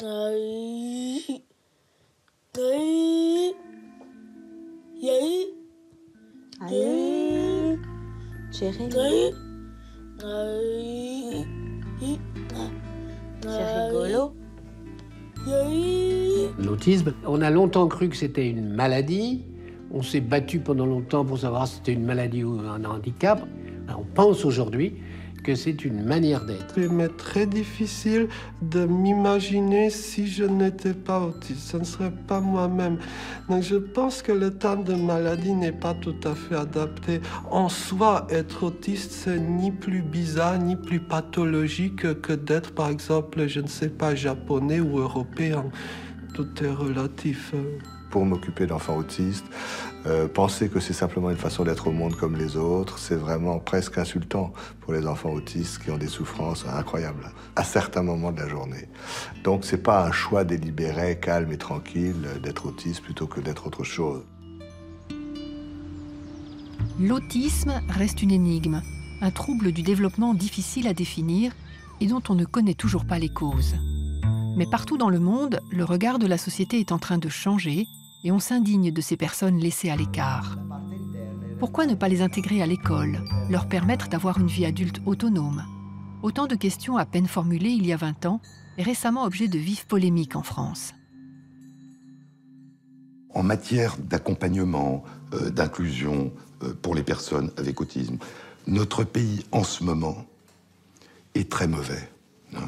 Allez, Jérémy. C'est rigolo. L'autisme, on a longtemps cru que c'était une maladie. On s'est battu pendant longtemps pour savoir si c'était une maladie ou un handicap. On pense aujourd'hui que c'est une manière d'être. Il m'est très difficile de m'imaginer si je n'étais pas autiste. Ce ne serait pas moi-même. Donc je pense que le terme de maladie n'est pas tout à fait adapté. En soi, être autiste, c'est ni plus bizarre, ni plus pathologique que d'être, par exemple, je ne sais pas, japonais ou européen. Tout est relatif. Pour m'occuper d'enfants autistes, penser que c'est simplement une façon d'être au monde comme les autres, c'est vraiment presque insultant pour les enfants autistes qui ont des souffrances incroyables à certains moments de la journée. Donc c'est pas un choix délibéré, calme et tranquille d'être autiste plutôt que d'être autre chose. L'autisme reste une énigme, un trouble du développement difficile à définir et dont on ne connaît toujours pas les causes. Mais partout dans le monde, le regard de la société est en train de changer et on s'indigne de ces personnes laissées à l'écart. Pourquoi ne pas les intégrer à l'école, leur permettre d'avoir une vie adulte autonome? Autant de questions à peine formulées il y a 20 ans et récemment objet de vives polémiques en France. En matière d'accompagnement, d'inclusion pour les personnes avec autisme, notre pays en ce moment est très mauvais.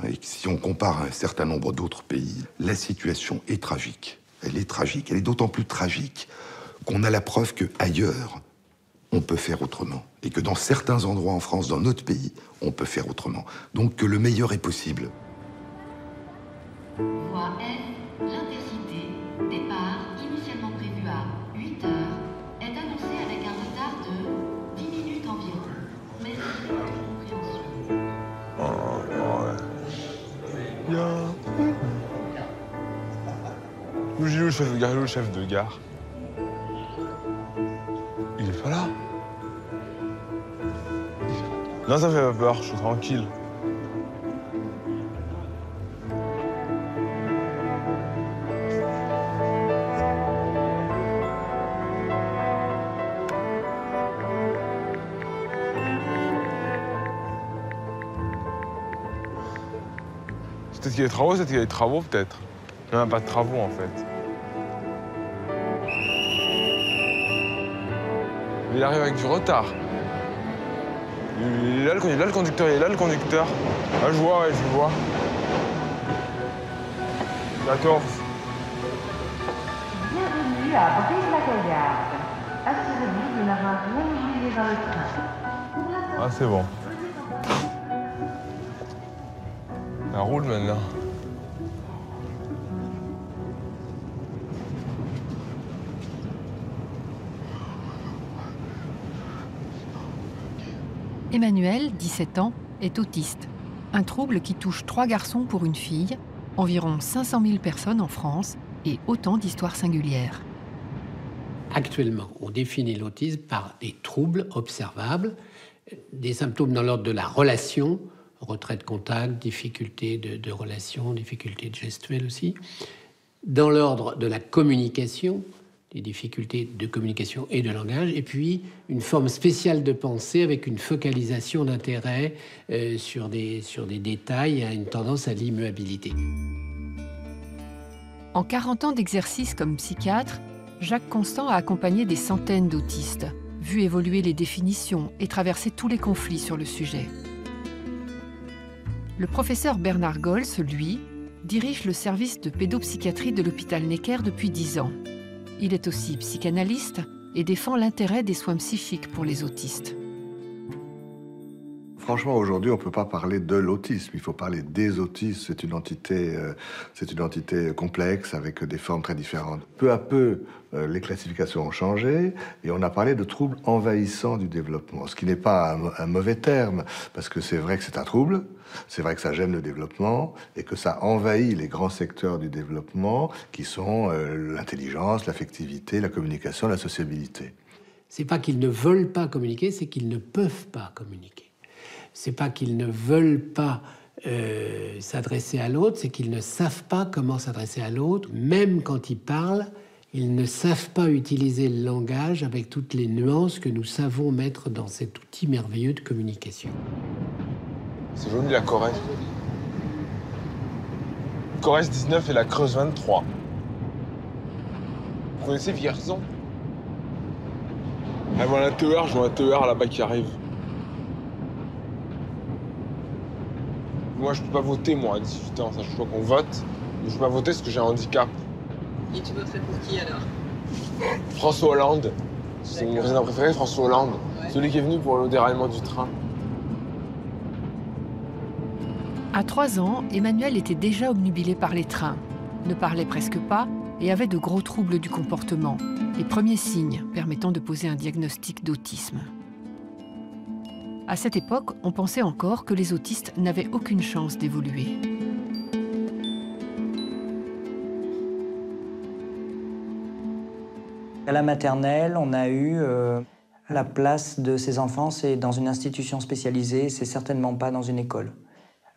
Et si on compare à un certain nombre d'autres pays, la situation est tragique. Elle est tragique. Elle est d'autant plus tragique qu'on a la preuve qu'ailleurs, on peut faire autrement. Et que dans certains endroits en France, dans notre pays, on peut faire autrement. Donc que le meilleur est possible. Voie F, l'Intercité, départ initialement prévu à 8 heures, est annoncé avec un retard de 10 minutes environ. Merci de votre compréhension. Où j'ai le chef de gare. Il est pas là. Non, ça me fait pas peur, je suis tranquille. Peut-être qu'il y a des travaux, peut-être qu'il y a des travaux, peut-être. Il n'y a même pas de travaux, en fait. Mais il arrive avec du retard. Il est là, le conducteur, il est là, le conducteur. Ah, je vois, ouais, je vois. 14. Bienvenue à Brive-la-Gaillarde. Assurez-vous de n'avoir rien oublié dans le train. Ah, c'est bon. Ça roule maintenant. Emmanuel, 17 ans, est autiste. Un trouble qui touche 3 garçons pour une fille, environ 500 000 personnes en France et autant d'histoires singulières. Actuellement, on définit l'autisme par des troubles observables, des symptômes dans l'ordre de la relation, retrait de contact, difficultés de relation, difficultés de gestuelle aussi. Dans l'ordre de la communication, des difficultés de communication et de langage, et puis une forme spéciale de pensée avec une focalisation d'intérêt sur des détails et une tendance à l'immuabilité. En 40 ans d'exercice comme psychiatre, Jacques Constant a accompagné des centaines d'autistes, vu évoluer les définitions et traverser tous les conflits sur le sujet. Le professeur Bernard Gols, lui, dirige le service de pédopsychiatrie de l'hôpital Necker depuis 10 ans. Il est aussi psychanalyste et défend l'intérêt des soins psychiques pour les autistes. Franchement, aujourd'hui, on ne peut pas parler de l'autisme, il faut parler des autistes. C'est une entité complexe avec des formes très différentes. Peu à peu, les classifications ont changé et on a parlé de troubles envahissants du développement, ce qui n'est pas un mauvais terme, parce que c'est vrai que c'est un trouble, c'est vrai que ça gêne le développement et que ça envahit les grands secteurs du développement qui sont l'intelligence, l'affectivité, la communication, la sociabilité. C'est pas qu'ils ne veulent pas communiquer, c'est qu'ils ne peuvent pas communiquer. C'est pas qu'ils ne veulent pas s'adresser à l'autre, c'est qu'ils ne savent pas comment s'adresser à l'autre. Même quand ils parlent, ils ne savent pas utiliser le langage avec toutes les nuances que nous savons mettre dans cet outil merveilleux de communication. C'est joli la Corrèze. Corrèze 19 et la Creuse 23. Vous connaissez Vierzon? Ah, voilà un TER, je vois un TER là-bas qui arrive. Moi, je peux pas voter, moi, à 18 ans. Ça, je crois qu'on vote, mais je peux pas voter parce que j'ai un handicap. Et tu voterais pour qui, alors? François Hollande. C'est mon président préféré, François Hollande. Ouais. Celui qui est venu pour le déraillement du train. À 3 ans, Emmanuel était déjà obnubilé par les trains, ne parlait presque pas et avait de gros troubles du comportement, les premiers signes permettant de poser un diagnostic d'autisme. À cette époque, on pensait encore que les autistes n'avaient aucune chance d'évoluer. À la maternelle, on a eu la place de ces enfants, c'est dans une institution spécialisée, c'est certainement pas dans une école.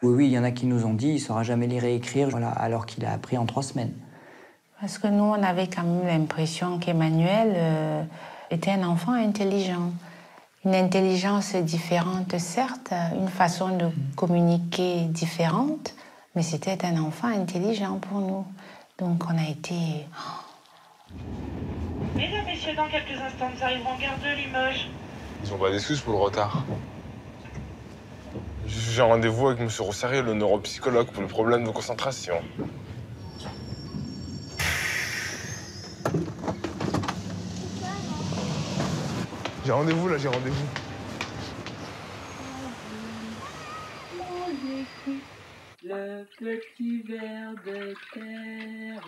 Oui, il y en a qui nous ont dit il ne saura jamais lire et écrire, voilà, alors qu'il a appris en 3 semaines. Parce que nous, on avait quand même l'impression qu'Emmanuel était un enfant intelligent. Une intelligence différente, certes, une façon de communiquer différente, mais c'était un enfant intelligent pour nous. Donc on a été... Mesdames, messieurs, dans quelques instants, nous arriverons en gare de Limoges. Ils ont pas d'excuses pour le retard. J'ai un rendez-vous avec M. Rossarier, le neuropsychologue, pour le problème de concentration. J'ai rendez-vous, là, j'ai rendez-vous. Le petit ver de terre.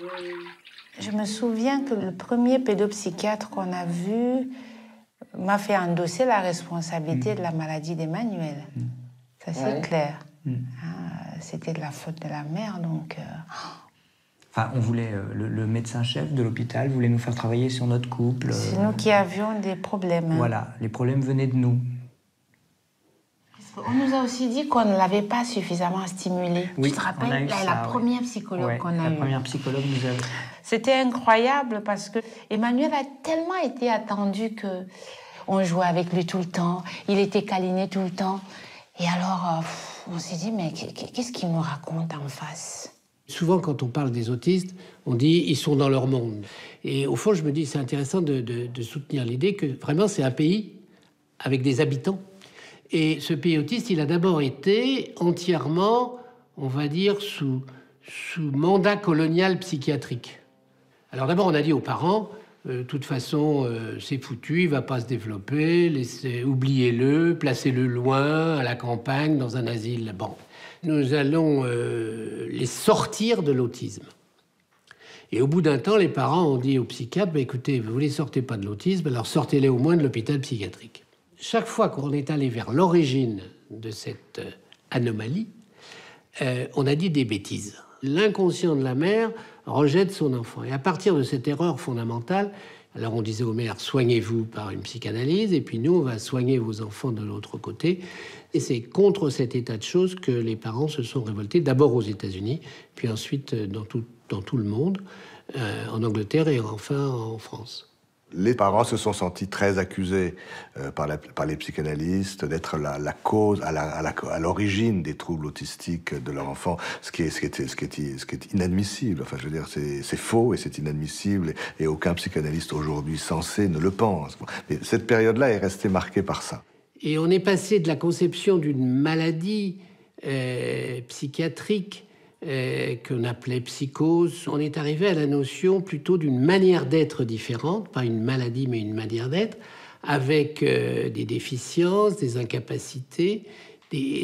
Je me souviens que le premier pédopsychiatre qu'on a vu m'a fait endosser la responsabilité de la maladie d'Emmanuel. Ça, c'est clair. C'était de la faute de la mère, donc... Enfin, on voulait, le médecin-chef de l'hôpital voulait nous faire travailler sur notre couple. C'est nous qui avions des problèmes. Voilà, les problèmes venaient de nous. On nous a aussi dit qu'on ne l'avait pas suffisamment stimulé. Oui, tu te rappelles, la première psychologue qu'on a eue. La première psychologue nous a... C'était incroyable parce que Emmanuel a tellement été attendu que on jouait avec lui tout le temps, il était câliné tout le temps. Et alors, on s'est dit, mais qu'est-ce qu'il nous raconte en face? Souvent, quand on parle des autistes, on dit ils sont dans leur monde. Et au fond, je me dis c'est intéressant de soutenir l'idée que vraiment c'est un pays avec des habitants. Et ce pays autiste, il a d'abord été entièrement, on va dire, sous mandat colonial psychiatrique. Alors d'abord, on a dit aux parents, de toute façon, c'est foutu, il va pas se développer, oubliez-le, placez-le loin, à la campagne, dans un asile. Bon, nous allons les sortir de l'autisme. Et au bout d'un temps, les parents ont dit aux psychiatres, bah, écoutez, vous ne les sortez pas de l'autisme, alors sortez-les au moins de l'hôpital psychiatrique. Chaque fois qu'on est allé vers l'origine de cette anomalie, on a dit des bêtises. L'inconscient de la mère rejette son enfant. Et à partir de cette erreur fondamentale, alors on disait aux mères, soignez-vous par une psychanalyse, et puis nous, on va soigner vos enfants de l'autre côté. Et c'est contre cet état de choses que les parents se sont révoltés, d'abord aux États-Unis, puis ensuite dans tout le monde, en Angleterre et enfin en France. Les parents se sont sentis très accusés par les psychanalystes d'être la cause, à l'origine des troubles autistiques de leur enfant, ce qui est inadmissible. Enfin, je veux dire, c'est faux et c'est inadmissible et aucun psychanalyste aujourd'hui sensé ne le pense. Mais cette période-là est restée marquée par ça. Et on est passé de la conception d'une maladie psychiatrique qu'on appelait psychose, on est arrivé à la notion plutôt d'une manière d'être différente, pas une maladie mais une manière d'être, avec des déficiences, des incapacités,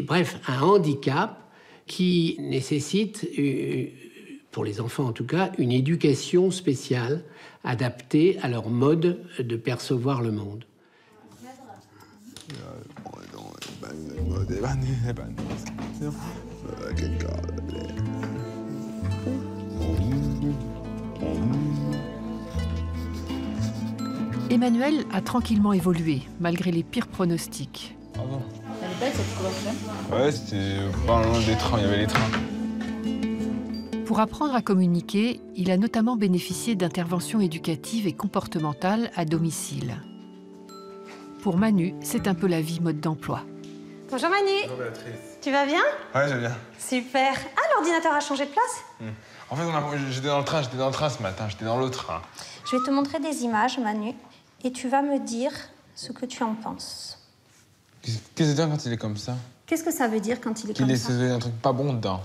bref, un handicap qui nécessite, pour les enfants en tout cas, une éducation spéciale adaptée à leur mode de percevoir le monde. Emmanuel a tranquillement évolué, malgré les pires pronostics. rappelles cette conversation? Ouais, c'était pas loin des trains, il y avait les trains. Pour apprendre à communiquer, il a notamment bénéficié d'interventions éducatives et comportementales à domicile. Pour Manu, c'est un peu la vie mode d'emploi. Bonjour Manu. Bonjour Béatrice. Tu vas bien? Ouais, je vais bien. Super. Ah, l'ordinateur a changé de place? En fait, j'étais dans le train ce matin, j'étais dans l'autre train. Je vais te montrer des images, Manu, et tu vas me dire ce que tu en penses. Qu'est-ce que ça veut dire quand il est comme ça? Qu'est-ce que ça veut dire quand il est comme ça? Qu'il ait un truc pas bon dedans.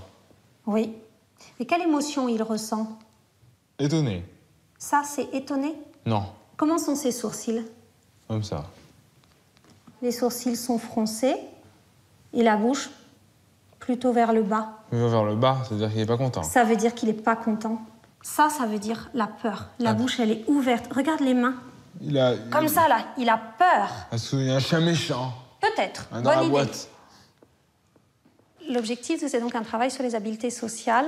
Oui. Et quelle émotion il ressent? Étonné. Ça, c'est étonné? Non, Comment sont ses sourcils? comme ça. Les sourcils sont froncés et la bouche plutôt vers le bas. Il va vers le bas, c'est-à-dire qu'il est pas content. Ça veut dire qu'il n'est pas content. Ça veut dire la peur. La bouche, elle est ouverte. Regarde les mains. Comme ça, là. Il a peur. Il y a un chien méchant. Peut-être. Dans Bonne la idée. boîte. L'objectif, c'est donc un travail sur les habiletés sociales.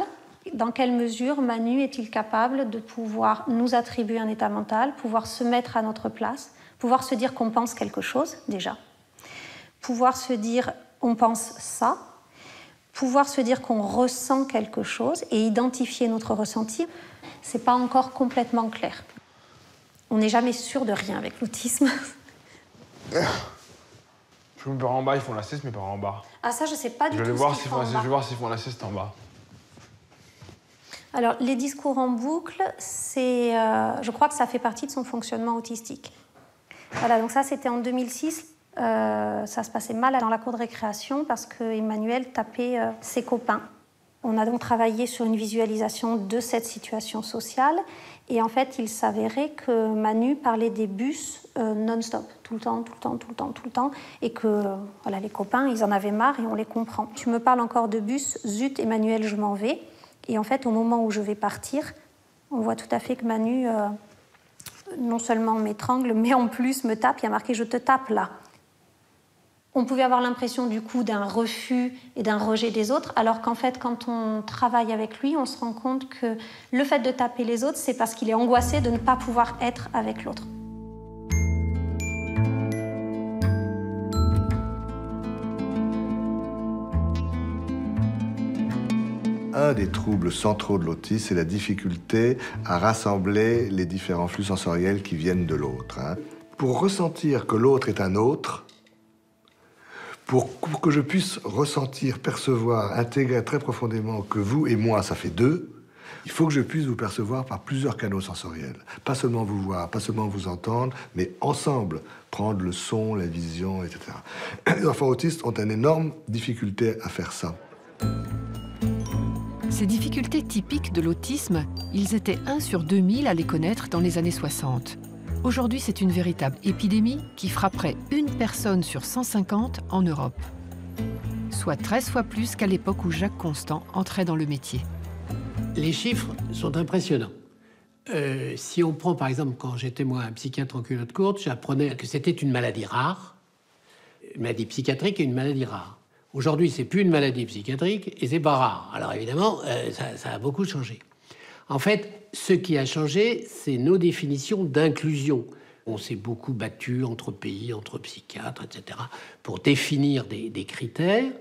Dans quelle mesure Manu est-il capable de pouvoir nous attribuer un état mental, pouvoir se mettre à notre place, pouvoir se dire qu'on pense quelque chose, déjà, pouvoir se dire on pense ça, pouvoir se dire qu'on ressent quelque chose et identifier notre ressenti, c'est pas encore complètement clair. On n'est jamais sûr de rien avec l'autisme. Mes parents en bas, ils font la sieste, mes parents en bas. Ah ça, je sais pas du tout. Je vais voir s'ils font la sieste en bas. Alors, les discours en boucle, je crois que ça fait partie de son fonctionnement autistique. Voilà, donc ça, c'était en 2006. Ça se passait mal dans la cour de récréation parce qu'Emmanuel tapait ses copains. On a donc travaillé sur une visualisation de cette situation sociale. Et en fait, il s'avérait que Manu parlait des bus non-stop, tout le temps. Et que voilà, les copains, ils en avaient marre et on les comprend. Tu me parles encore de bus, zut, Emmanuel, je m'en vais. Et en fait, au moment où je vais partir, on voit tout à fait que Manu, non seulement m'étrangle, mais en plus me tape. Il y a marqué « je te tape là ». On pouvait avoir l'impression du coup d'un refus et d'un rejet des autres, alors qu'en fait, quand on travaille avec lui, on se rend compte que le fait de taper les autres, c'est parce qu'il est angoissé de ne pas pouvoir être avec l'autre. Un des troubles centraux de l'autisme, c'est la difficulté à rassembler les différents flux sensoriels qui viennent de l'autre. Pour ressentir que l'autre est un autre, pour que je puisse ressentir, percevoir, intégrer très profondément que vous et moi, ça fait deux, il faut que je puisse vous percevoir par plusieurs canaux sensoriels. Pas seulement vous voir, pas seulement vous entendre, mais ensemble prendre le son, la vision, etc. Les enfants autistes ont une énorme difficulté à faire ça. Ces difficultés typiques de l'autisme, ils étaient 1 sur 2000 à les connaître dans les années 60. Aujourd'hui, c'est une véritable épidémie qui frapperait une personne sur 150 en Europe. Soit 13 fois plus qu'à l'époque où Jacques Constant entrait dans le métier. Les chiffres sont impressionnants. Si on prend par exemple, quand j'étais moi un psychiatre en culotte courte, j'apprenais que c'était une maladie rare, une maladie psychiatrique et une maladie rare. Aujourd'hui, c'est plus une maladie psychiatrique et c'est pas rare. Alors évidemment, ça a beaucoup changé. En fait, ce qui a changé, c'est nos définitions d'inclusion. On s'est beaucoup battu entre pays, entre psychiatres, etc., pour définir des critères.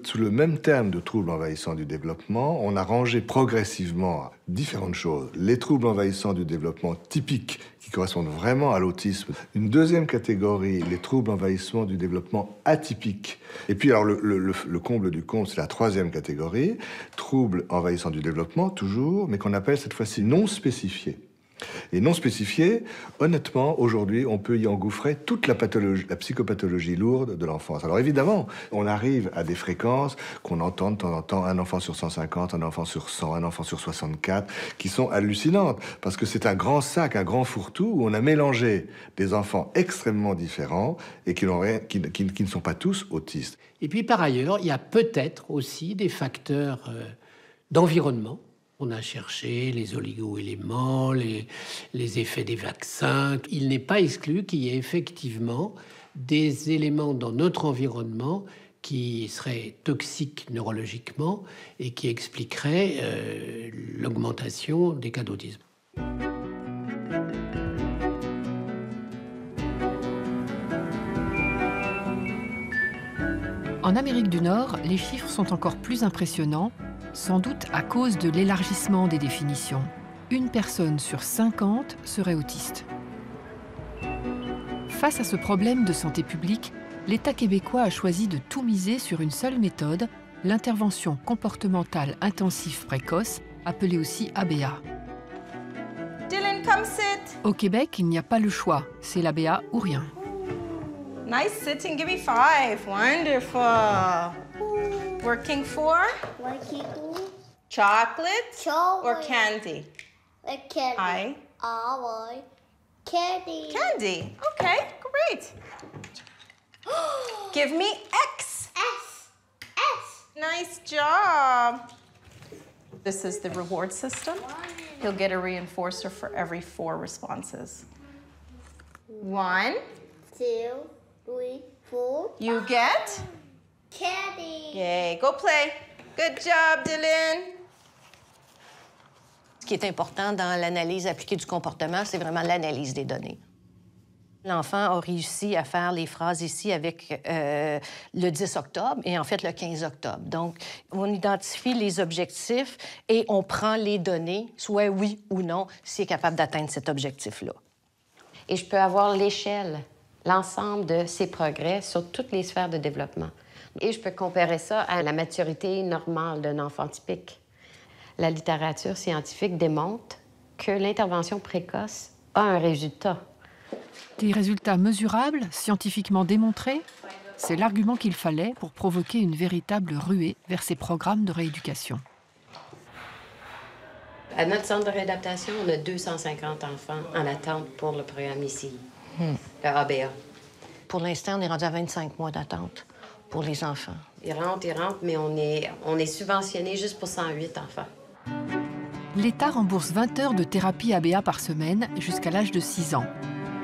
Sous le même terme de troubles envahissants du développement, on a rangé progressivement différentes choses. Les troubles envahissants du développement typiques, qui correspondent vraiment à l'autisme. Une deuxième catégorie, les troubles envahissants du développement atypiques. Et puis, alors, le comble du comble, c'est la troisième catégorie, troubles envahissants du développement, toujours, mais qu'on appelle cette fois-ci non spécifiés. Et non spécifié, honnêtement, aujourd'hui, on peut y engouffrer toute la pathologie, la psychopathologie lourde de l'enfance. Alors évidemment, on arrive à des fréquences qu'on entend de temps en temps, un enfant sur 150, un enfant sur 100, un enfant sur 64, qui sont hallucinantes, parce que c'est un grand sac, un grand fourre-tout, où on a mélangé des enfants extrêmement différents et qui ne sont pas tous autistes. Et puis par ailleurs, il y a peut-être aussi des facteurs d'environnement. On a cherché les oligo-éléments, les effets des vaccins. Il n'est pas exclu qu'il y ait effectivement des éléments dans notre environnement qui seraient toxiques neurologiquement et qui expliqueraient l'augmentation des cas d'autisme. En Amérique du Nord, les chiffres sont encore plus impressionnants, sans doute à cause de l'élargissement des définitions. Une personne sur 50 serait autiste. Face à ce problème de santé publique, l'État québécois a choisi de tout miser sur une seule méthode, l'intervention comportementale intensive précoce, appelée aussi ABA. Dylan, come sit. Au Québec, il n'y a pas le choix, c'est l'ABA ou rien. Nice sitting, give me 5. Wonderful. Working for? Working Chocolate or candy? Candy. Candy. Candy. Okay, great. Give me X. S. Nice job. This is the reward system. He'll get a reinforcer for every 4 responses. 1. 2, 3, 4. You get? Candy. Yay, go play. Good job, Dylan. Ce qui est important dans l'analyse appliquée du comportement, c'est vraiment l'analyse des données. L'enfant a réussi à faire les phrases ici avec le 10 octobre et en fait le 15 octobre. Donc, on identifie les objectifs et on prend les données, soit oui ou non, s'il est capable d'atteindre cet objectif-là. Et je peux avoir l'échelle, l'ensemble de ses progrès sur toutes les sphères de développement. Et je peux comparer ça à la maturité normale d'un enfant typique. La littérature scientifique démontre que l'intervention précoce a un résultat. Des résultats mesurables, scientifiquement démontrés, c'est l'argument qu'il fallait pour provoquer une véritable ruée vers ces programmes de rééducation. À notre centre de réadaptation, on a 250 enfants en attente pour le programme ici, le ABA. Pour l'instant, on est rendu à 25 mois d'attente pour les enfants. Ils rentrent, mais on est subventionné juste pour 108 enfants. L'État rembourse 20 heures de thérapie ABA par semaine jusqu'à l'âge de 6 ans.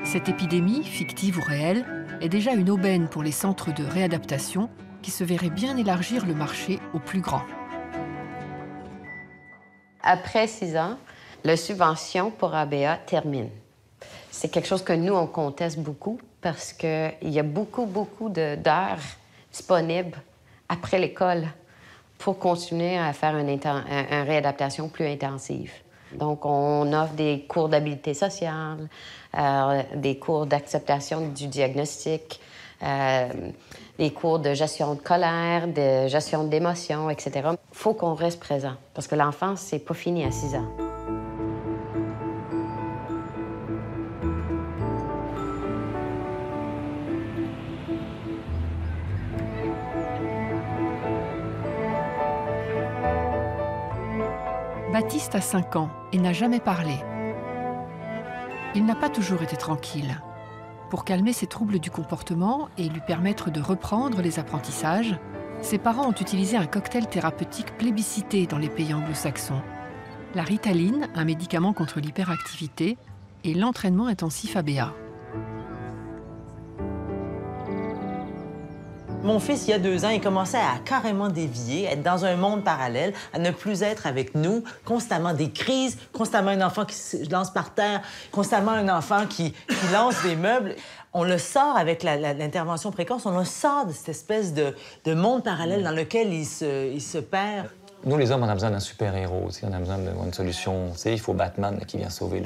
Cette épidémie, fictive ou réelle, est déjà une aubaine pour les centres de réadaptation qui se verraient bien élargir le marché au plus grand. Après 6 ans, la subvention pour ABA termine. C'est quelque chose que nous, on conteste beaucoup parce qu'il y a beaucoup d'heures disponibles après l'école pour continuer à faire une réadaptation plus intensive. Donc, on offre des cours d'habileté sociale, des cours d'acceptation du diagnostic, des cours de gestion de colère, de gestion d'émotions, etc. Il faut qu'on reste présent, parce que l'enfance, c'est pas fini à 6 ans. Baptiste a 5 ans et n'a jamais parlé. Il n'a pas toujours été tranquille. Pour calmer ses troubles du comportement et lui permettre de reprendre les apprentissages, ses parents ont utilisé un cocktail thérapeutique plébiscité dans les pays anglo-saxons. La Ritaline, un médicament contre l'hyperactivité, et l'entraînement intensif ABA. Mon fils, il y a 2 ans, il commençait à carrément dévier, être dans un monde parallèle, à ne plus être avec nous, constamment des crises, constamment un enfant qui se lance par terre, constamment un enfant qui lance des meubles. On le sort avec l'intervention précoce, on le sort de cette espèce de monde parallèle dans lequel il se perd. Nous, les hommes, on a besoin d'un super-héros, on a besoin d'une solution. Il faut Batman qui vient sauver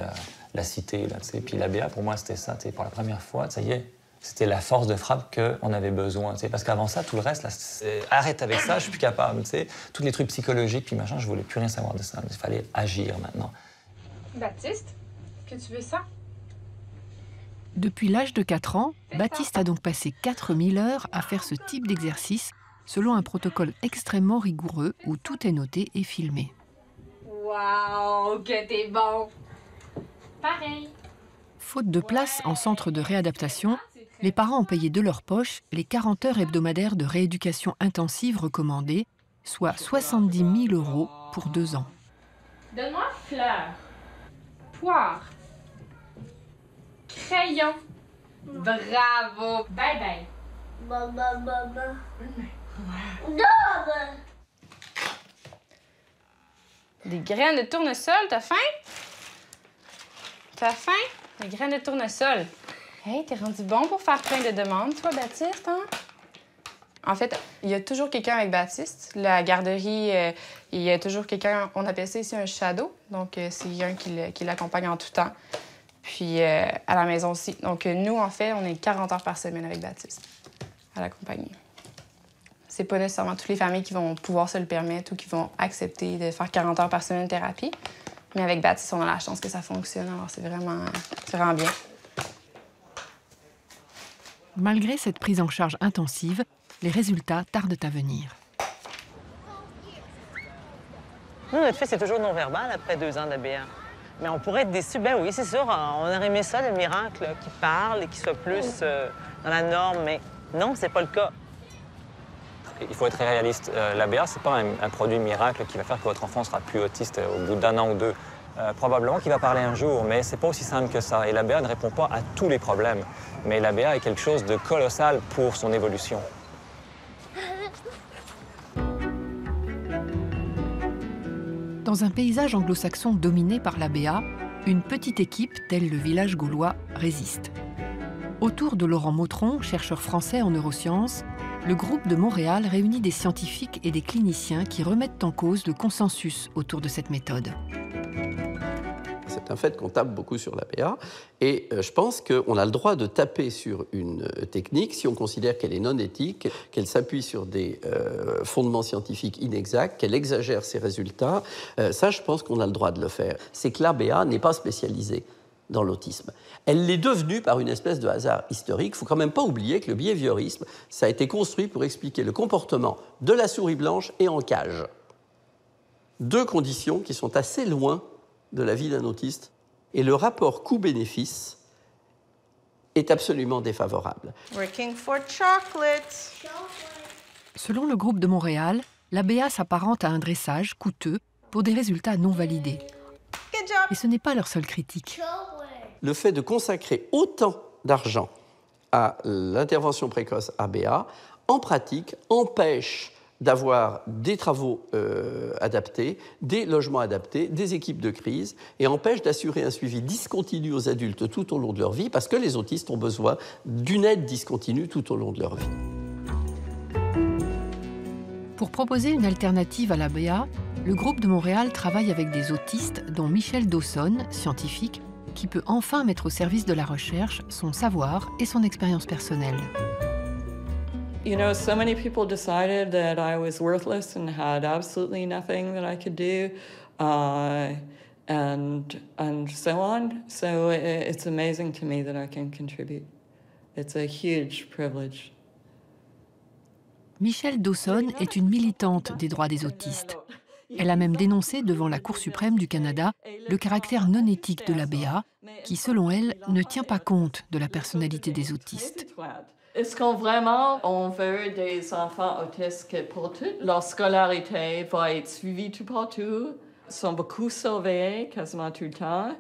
la cité. Là, puis l'ABA, pour moi, c'était ça. Pour la première fois, ça y est. C'était la force de frappe qu'on avait besoin. Parce qu'avant ça, tout le reste, là, arrête avec ça, je suis plus capable. Tous les trucs psychologiques, puis machin, je voulais plus rien savoir de ça. Il fallait agir maintenant. Baptiste, est-ce que tu veux ça? Depuis l'âge de 4 ans, Baptiste a donc passé 4000 heures à faire ce type d'exercice selon un protocole extrêmement rigoureux où tout est noté et filmé. Waouh, que t'es bon! Pareil. Faute de place en centre de réadaptation, les parents ont payé de leur poche les 40 heures hebdomadaires de rééducation intensive recommandées, soit 70 000 € pour 2 ans. Donne-moi fleur, poire, crayon. Bravo! Bye bye. Des graines de tournesol, t'as faim? T'as faim? Des graines de tournesol. Hey, t'es rendu bon pour faire plein de demandes, toi, Baptiste, hein? En fait, il y a toujours quelqu'un avec Baptiste. La garderie, il y a toujours quelqu'un, on appelle ça ici un shadow. Donc, c'est quelqu'un qui l'accompagne en tout temps. Puis, à la maison aussi. Donc, nous, en fait, on est 40 heures par semaine avec Baptiste à l'accompagner. C'est pas nécessairement toutes les familles qui vont pouvoir se le permettre ou qui vont accepter de faire 40 heures par semaine de thérapie. Mais avec Baptiste, on a la chance que ça fonctionne. Alors, c'est vraiment bien. Malgré cette prise en charge intensive, les résultats tardent à venir. Nous, notre fils est toujours non-verbal après 2 ans d'ABA. Mais on pourrait être déçus. Ben oui, c'est sûr, on aurait aimé ça, le miracle, qui parle et qui soit plus dans la norme. Mais non, c'est pas le cas. Il faut être réaliste. L'ABA, c'est pas un produit miracle qui va faire que votre enfant sera plus autiste au bout d'1 an ou 2. Probablement qu'il va parler un jour, mais c'est pas aussi simple que ça. Et l'ABA ne répond pas à tous les problèmes. Mais l'ABA est quelque chose de colossal pour son évolution. Dans un paysage anglo-saxon dominé par l'ABA, une petite équipe, tel le village gaulois, résiste. Autour de Laurent Mautron, chercheur français en neurosciences, le groupe de Montréal réunit des scientifiques et des cliniciens qui remettent en cause le consensus autour de cette méthode. C'est un fait qu'on tape beaucoup sur l'ABA et je pense qu'on a le droit de taper sur une technique si on considère qu'elle est non éthique, qu'elle s'appuie sur des fondements scientifiques inexacts, qu'elle exagère ses résultats. Ça, je pense qu'on a le droit de le faire. C'est que l'ABA n'est pas spécialisée dans l'autisme. Elle l'est devenue par une espèce de hasard historique. Il ne faut quand même pas oublier que le behaviorisme, ça a été construit pour expliquer le comportement de la souris blanche et en cage. 2 conditions qui sont assez loin de la vie d'un autiste, et le rapport coût-bénéfice est absolument défavorable. Working for chocolate. Selon le groupe de Montréal, l'ABA s'apparente à un dressage coûteux pour des résultats non validés. Et ce n'est pas leur seule critique. Le fait de consacrer autant d'argent à l'intervention précoce ABA, en pratique, empêche d'avoir des travaux adaptés, des logements adaptés, des équipes de crise, et empêche d'assurer un suivi discontinu aux adultes tout au long de leur vie, parce que les autistes ont besoin d'une aide discontinue tout au long de leur vie. Pour proposer une alternative à l'ABA, le groupe de Montréal travaille avec des autistes, dont Michel Dawson, scientifique, qui peut enfin mettre au service de la recherche son savoir et son expérience personnelle. You know, so many people decided that I was worthless and had absolutely nothing that I could do, and so on. So it's amazing to me that I can contribute. It's a huge privilege. Michelle Dawson est une militante des droits des autistes. Elle a même dénoncé devant la Cour suprême du Canada le caractère non éthique de l'ABA, qui, selon elle, ne tient pas compte de la personnalité des autistes. Est-ce qu'on vraiment on veut des enfants autistes que pour toute leur scolarité va être suivie tout partout, sont beaucoup surveillés quasiment tout le temps?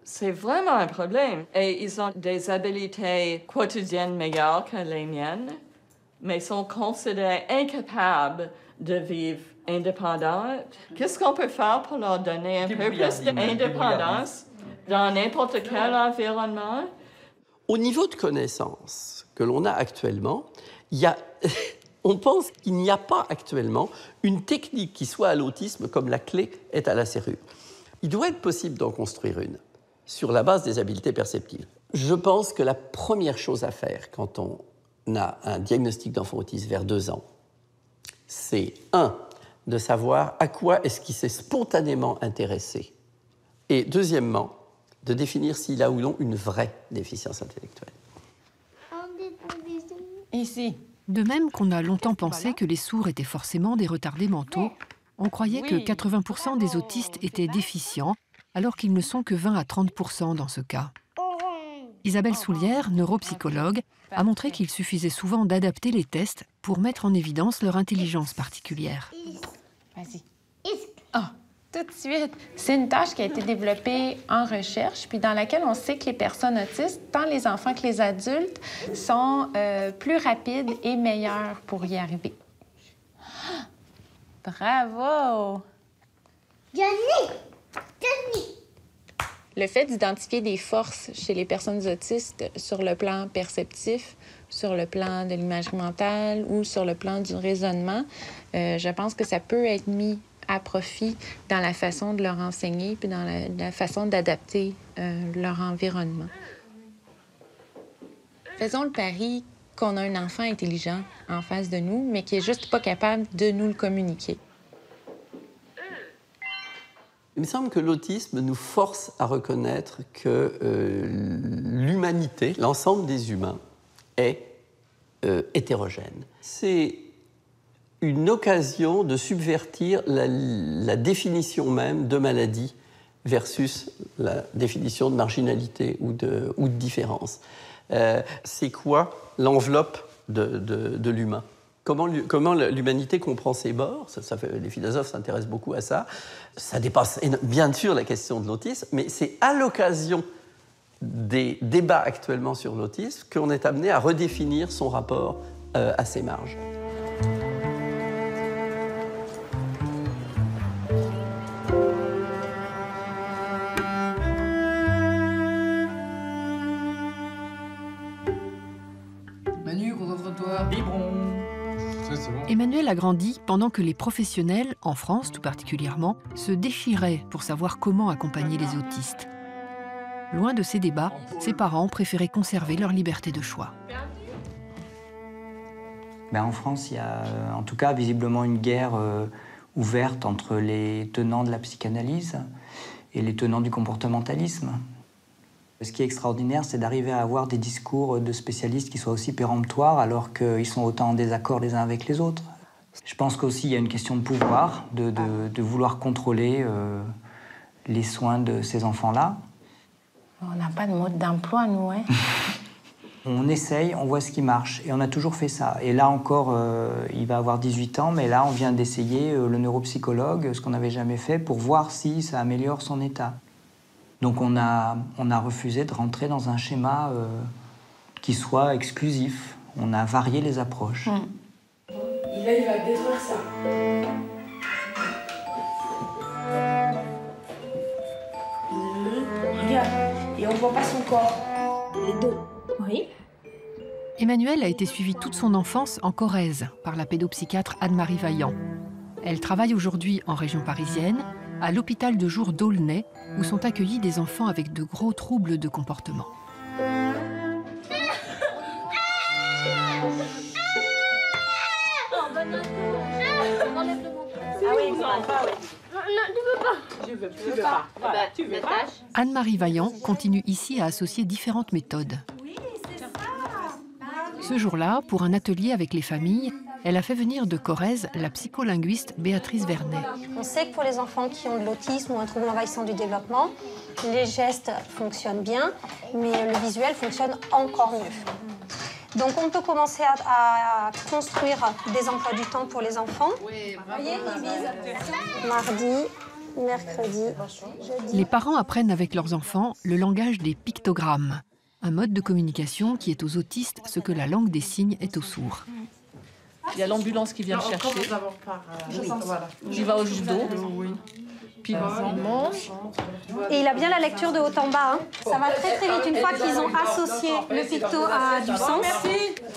C'est vraiment un problème. Et ils ont des habilités quotidiennes meilleures que les miennes, mais sont considérés incapables de vivre indépendants. Qu'est-ce qu'on peut faire pour leur donner un peu plus d'indépendance dans n'importe quel environnement? Au niveau de connaissances que l'on a actuellement, on pense qu'il n'y a pas actuellement une technique qui soit à l'autisme comme la clé est à la serrure. Il doit être possible d'en construire une sur la base des habiletés perceptives. Je pense que la première chose à faire quand on a un diagnostic d'enfant autiste vers 2 ans, c'est 1, de savoir à quoi est-ce qu'il s'est spontanément intéressé. Et deuxièmement, de définir s'il a ou non une vraie déficience intellectuelle. Ici. De même qu'on a longtemps pensé que les sourds étaient forcément des retardés mentaux, on croyait que 80% des autistes étaient déficients, alors qu'ils ne sont que 20 à 30% dans ce cas. Isabelle Soulière, neuropsychologue, a montré qu'il suffisait souvent d'adapter les tests pour mettre en évidence leur intelligence particulière. Vas-y. Tout de suite. C'est une tâche qui a été développée en recherche, puis dans laquelle on sait que les personnes autistes, tant les enfants que les adultes, sont plus rapides et meilleurs pour y arriver. Bravo! Johnny! Le fait d'identifier des forces chez les personnes autistes sur le plan perceptif, sur le plan de l'imagerie mentale ou sur le plan du raisonnement, je pense que ça peut être mis à profit dans la façon de leur enseigner puis dans la façon d'adapter leur environnement. Faisons le pari qu'on a un enfant intelligent en face de nous, mais qui est juste pas capable de nous le communiquer. Il me semble que l'autisme nous force à reconnaître que l'humanité, l'ensemble des humains, est hétérogène. C'est une occasion de subvertir la définition même de maladie versus la définition de marginalité ou de différence. C'est quoi l'enveloppe de l'humain ? Comment l'humanité comprend ses bords ? Les philosophes s'intéressent beaucoup à ça. Ça dépasse bien sûr la question de l'autisme, mais c'est à l'occasion des débats actuellement sur l'autisme qu'on est amené à redéfinir son rapport à ses marges. Manu, concentre-toi. Biberon. Emmanuel a grandi pendant que les professionnels, en France tout particulièrement, se déchiraient pour savoir comment accompagner les autistes. Loin de ces débats, ses parents préféraient conserver leur liberté de choix. En France, il y a en tout cas visiblement une guerre ouverte entre les tenants de la psychanalyse et les tenants du comportementalisme. Ce qui est extraordinaire, c'est d'arriver à avoir des discours de spécialistes qui soient aussi péremptoires alors qu'ils sont autant en désaccord les uns avec les autres. Je pense qu'aussi il y a une question de pouvoir, de vouloir contrôler les soins de ces enfants-là. On n'a pas de mode d'emploi, nous, hein? On essaye, on voit ce qui marche, et on a toujours fait ça. Et là encore, il va avoir 18 ans, mais là, on vient d'essayer le neuropsychologue, ce qu'on n'avait jamais fait, pour voir si ça améliore son état. Donc on a refusé de rentrer dans un schéma qui soit exclusif. On a varié les approches. Il va détruire ça. Regarde, et on voit pas son corps. Les deux. Oui. Emmanuel a été suivie toute son enfance en Corrèze par la pédopsychiatre Anne-Marie Vaillant. Elle travaille aujourd'hui en région parisienne, à l'hôpital de jour d'Aulnay, où sont accueillis des enfants avec de gros troubles de comportement. Anne-Marie Vaillant continue ici à associer différentes méthodes. Ce jour-là, pour un atelier avec les familles, elle a fait venir de Corrèze la psycholinguiste Béatrice Vernet. On sait que pour les enfants qui ont de l'autisme ou un trouble envahissant du développement, les gestes fonctionnent bien, mais le visuel fonctionne encore mieux. Donc on peut commencer à construire des emplois du temps pour les enfants. Vous voyez, ils visent mardi, mercredi, jeudi. Les parents apprennent avec leurs enfants le langage des pictogrammes, un mode de communication qui est aux autistes ce que la langue des signes est aux sourds. Il y a l'ambulance qui vient le chercher. Il va au judo. Puis il mange. Et il a bien la lecture de haut en bas. Ça va très très vite. Une fois qu'ils ont associé le picto à du sens,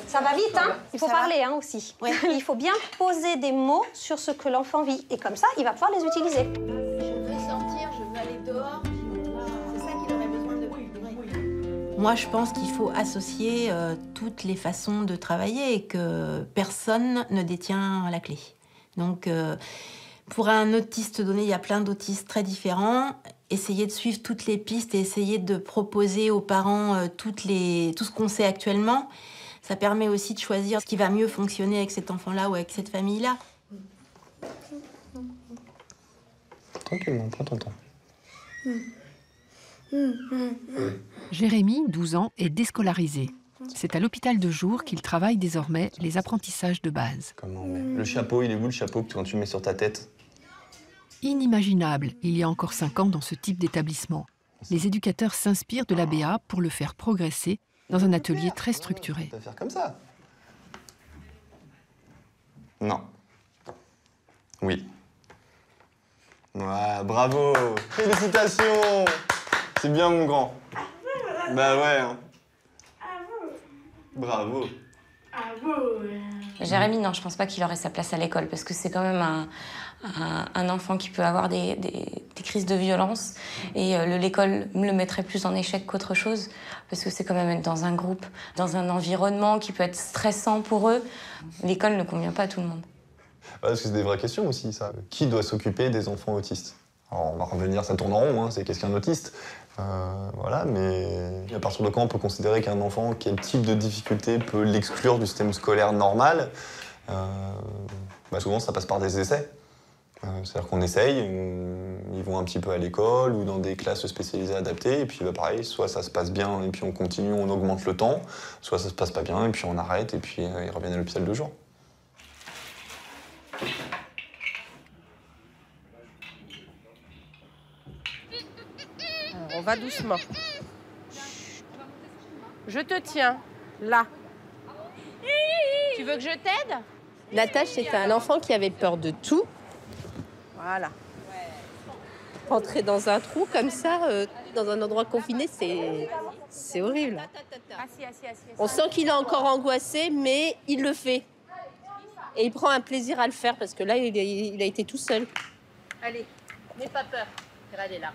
ça va vite. Il faut parler aussi. Il faut bien poser des mots sur ce que l'enfant vit. Et comme ça, il va pouvoir les utiliser. Je veux sortir, je veux aller dehors. C'est ça qu'il aurait besoin de. Moi, je pense qu'il faut associer toutes les façons de travailler et que personne ne détient la clé. Donc, pour un autiste donné, il y a plein d'autistes très différents. Essayer de suivre toutes les pistes et essayer de proposer aux parents tout ce qu'on sait actuellement, ça permet aussi de choisir ce qui va mieux fonctionner avec cet enfant-là ou avec cette famille-là. Tranquillement, prends ton temps. Jérémy, 12 ans, est déscolarisé. C'est à l'hôpital de jour qu'il travaille désormais les apprentissages de base. Comment on met ? Le chapeau, il est où le chapeau quand tu le mets sur ta tête ? Inimaginable, il y a encore 5 ans dans ce type d'établissement. Les éducateurs s'inspirent de l'ABA pour le faire progresser dans un atelier très structuré. On peut faire comme ça. Non. Oui. Ouais, bravo. Félicitations. C'est bien, mon grand. Bah ouais. Hein. Bravo. Jérémy, non, je pense pas qu'il aurait sa place à l'école parce que c'est quand même un enfant qui peut avoir des crises de violence et l'école me le mettrait plus en échec qu'autre chose parce que c'est quand même être dans un groupe, dans un environnement qui peut être stressant pour eux. L'école ne convient pas à tout le monde. Parce que c'est des vraies questions aussi, ça. Qui doit s'occuper des enfants autistes? Alors, on va revenir, ça tourne en rond, hein, c'est qu'est-ce qu'un autiste? Voilà, mais à partir de quand on peut considérer qu'un enfant, quel type de difficulté peut l'exclure du système scolaire normal? Souvent, ça passe par des essais. C'est-à-dire qu'on essaye, ils vont un petit peu à l'école ou dans des classes spécialisées adaptées, et puis pareil, soit ça se passe bien et puis on continue, on augmente le temps, soit ça se passe pas bien et puis on arrête et puis ils reviennent à l'hôpital 2 jours. On va doucement. Je te tiens, là. Tu veux que je t'aide? Natacha, c'était un enfant qui avait peur de tout. Voilà. Rentrer dans un trou comme ça, dans un endroit confiné, c'est horrible. On sent qu'il est encore angoissé, mais il le fait. Et il prend un plaisir à le faire, parce que là, il a été tout seul. Allez, n'aie pas peur, elle est là.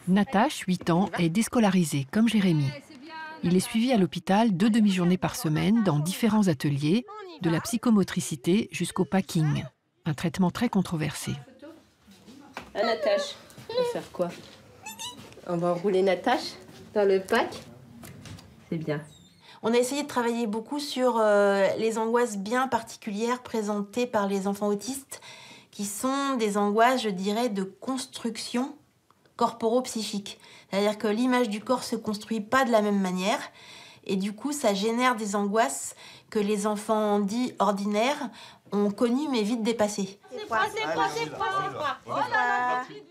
Natacha, 8 ans, est déscolarisé, comme Jérémy. Il est suivi à l'hôpital 2 demi-journées par semaine dans différents ateliers, de la psychomotricité jusqu'au packing, un traitement très controversé. Natacha, on va faire quoi? On va enrouler Natacha dans le pack. C'est bien. On a essayé de travailler beaucoup sur les angoisses bien particulières présentées par les enfants autistes, qui sont des angoisses, je dirais, de construction corporo-psychique. C'est-à-dire que l'image du corps se construit pas de la même manière et du coup ça génère des angoisses que les enfants dits ordinaires ont connues mais vite dépassées.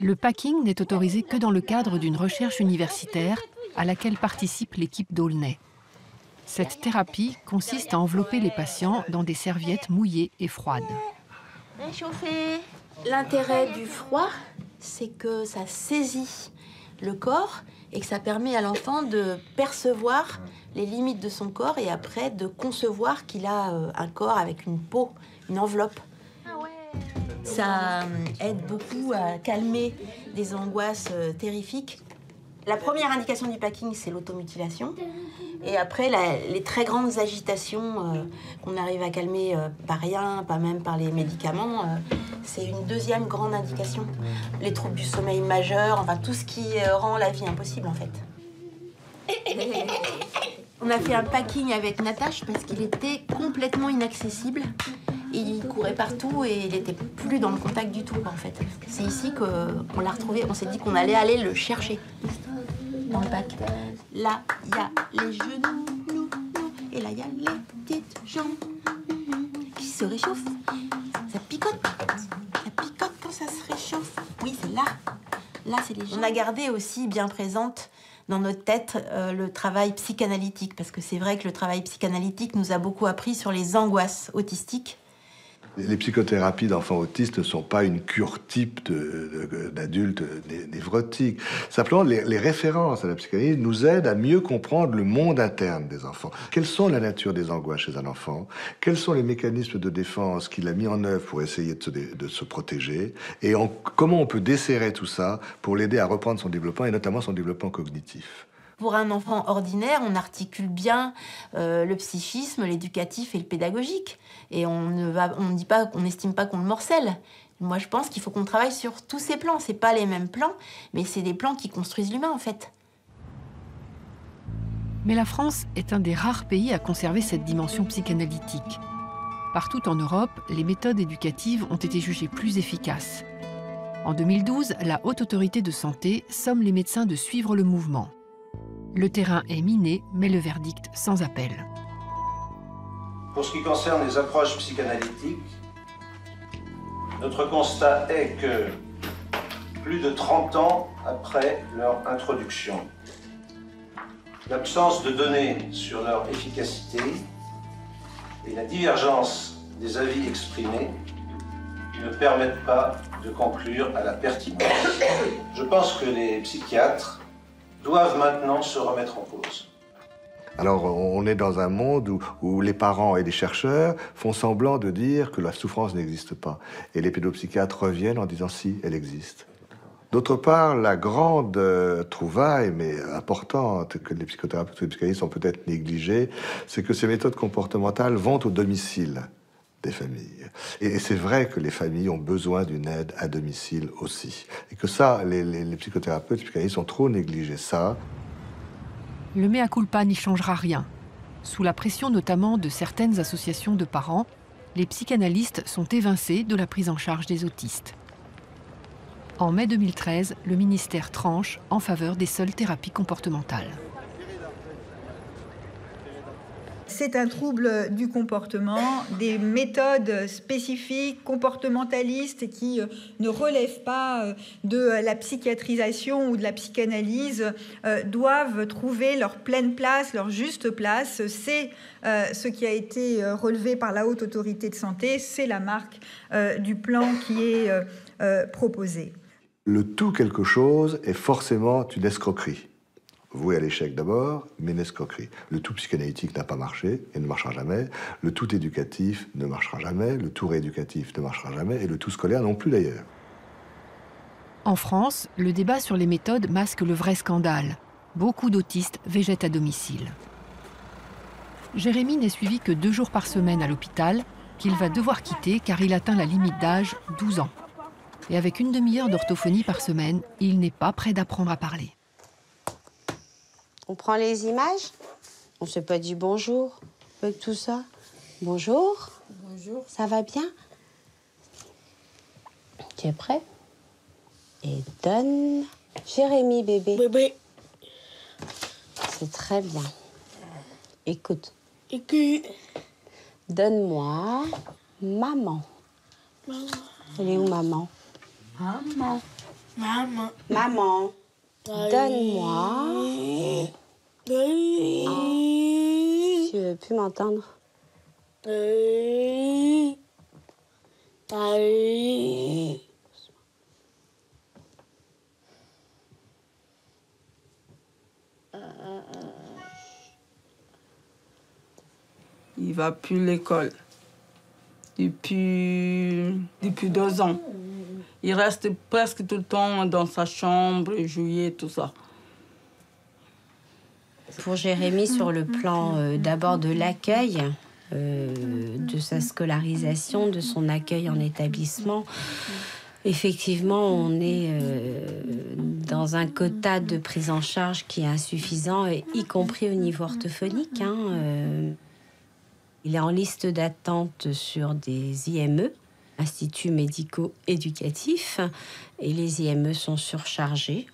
Le packing n'est autorisé que dans le cadre d'une recherche universitaire à laquelle participe l'équipe d'Aulnay. Cette thérapie consiste à envelopper les patients dans des serviettes mouillées et froides. Réchauffer. L'intérêt du froid, c'est que ça saisit le corps et que ça permet à l'enfant de percevoir les limites de son corps et après de concevoir qu'il a un corps avec une peau, une enveloppe. Ça aide beaucoup à calmer des angoisses terrifiques. La première indication du packing, c'est l'automutilation. Et après, les très grandes agitations qu'on arrive à calmer par rien, pas même par les médicaments, c'est une deuxième grande indication. Les troubles du sommeil majeurs, enfin tout ce qui rend la vie impossible en fait. On a fait un packing avec Natacha parce qu'il était complètement inaccessible. Il courait partout et il n'était plus dans le contact du tout en fait. C'est ici qu'on l'a retrouvé, on s'est dit qu'on allait aller le chercher dans le pack. Là, il y a les genoux, et là, il y a les petites jambes qui se réchauffent. Ça picote quand ça se réchauffe. Oui, c'est là. Là, c'est les jambes. On a gardé aussi bien présente dans notre tête le travail psychanalytique, parce que c'est vrai que le travail psychanalytique nous a beaucoup appris sur les angoisses autistiques. Les psychothérapies d'enfants autistes ne sont pas une cure type d'adultes névrotiques. Simplement, les références à la psychanalyse nous aident à mieux comprendre le monde interne des enfants. Quelles sont la nature des angoisses chez un enfant? Quels sont les mécanismes de défense qu'il a mis en œuvre pour essayer de se protéger? Et comment on peut desserrer tout ça pour l'aider à reprendre son développement, et notamment son développement cognitif? Pour un enfant ordinaire, on articule bien le psychisme, l'éducatif et le pédagogique. Et on n'estime pas qu'on le morcelle. Moi, je pense qu'il faut qu'on travaille sur tous ces plans. C'est pas les mêmes plans, mais c'est des plans qui construisent l'humain, en fait. Mais la France est un des rares pays à conserver cette dimension psychanalytique. Partout en Europe, les méthodes éducatives ont été jugées plus efficaces. En 2012, la Haute Autorité de Santé somme les médecins de suivre le mouvement. Le terrain est miné, mais le verdict sans appel. Pour ce qui concerne les approches psychanalytiques, notre constat est que plus de 30 ans après leur introduction, l'absence de données sur leur efficacité et la divergence des avis exprimés ne permettent pas de conclure à la pertinence. Je pense que les psychiatres doivent maintenant se remettre en cause. Alors, on est dans un monde où les parents et les chercheurs font semblant de dire que la souffrance n'existe pas. Et les pédopsychiatres reviennent en disant si, elle existe. D'autre part, la grande trouvaille, mais importante, que les psychothérapeutes et les psychanalystes ont peut-être négligée, c'est que ces méthodes comportementales vont au domicile des familles. Et c'est vrai que les familles ont besoin d'une aide à domicile aussi. Et que ça, les psychothérapeutes et les psychanalystes ont trop négligé ça. Le mea culpa n'y changera rien. Sous la pression notamment de certaines associations de parents, les psychanalystes sont évincés de la prise en charge des autistes. En mai 2013, le ministère tranche en faveur des seules thérapies comportementales. C'est un trouble du comportement, des méthodes spécifiques, comportementalistes qui ne relèvent pas de la psychiatrisation ou de la psychanalyse, doivent trouver leur pleine place, leur juste place. C'est ce qui a été relevé par la Haute Autorité de Santé, c'est la marque du plan qui est proposé. Le tout quelque chose est forcément une escroquerie. Voué à l'échec d'abord, mais une escroquerie. Le tout psychanalytique n'a pas marché et ne marchera jamais. Le tout éducatif ne marchera jamais. Le tout rééducatif ne marchera jamais. Et le tout scolaire non plus d'ailleurs. En France, le débat sur les méthodes masque le vrai scandale. Beaucoup d'autistes végètent à domicile. Jérémy n'est suivi que 2 jours par semaine à l'hôpital, qu'il va devoir quitter car il atteint la limite d'âge, 12 ans. Et avec une demi-heure d'orthophonie par semaine, il n'est pas prêt d'apprendre à parler. On prend les images, on se pas dit bonjour avec tout ça. Bonjour. Bonjour. Ça va bien? Tu es prêt? Et donne Jérémy, bébé. Bébé. C'est très bien. Écoute. Écoute. Donne-moi maman. Maman. Elle est où maman? Maman. Maman. Maman. Donne-moi. Tu veux plus m'entendre? Il va plus à l'école depuis 2 ans. Il reste presque tout le temps dans sa chambre, jouer, tout ça. Pour Jérémy, sur le plan d'abord de l'accueil, de sa scolarisation, de son accueil en établissement, effectivement, on est dans un quota de prise en charge qui est insuffisant, y compris au niveau orthophonique. Il est en liste d'attente sur des IME, Instituts médico-éducatifs, et les IME sont surchargés.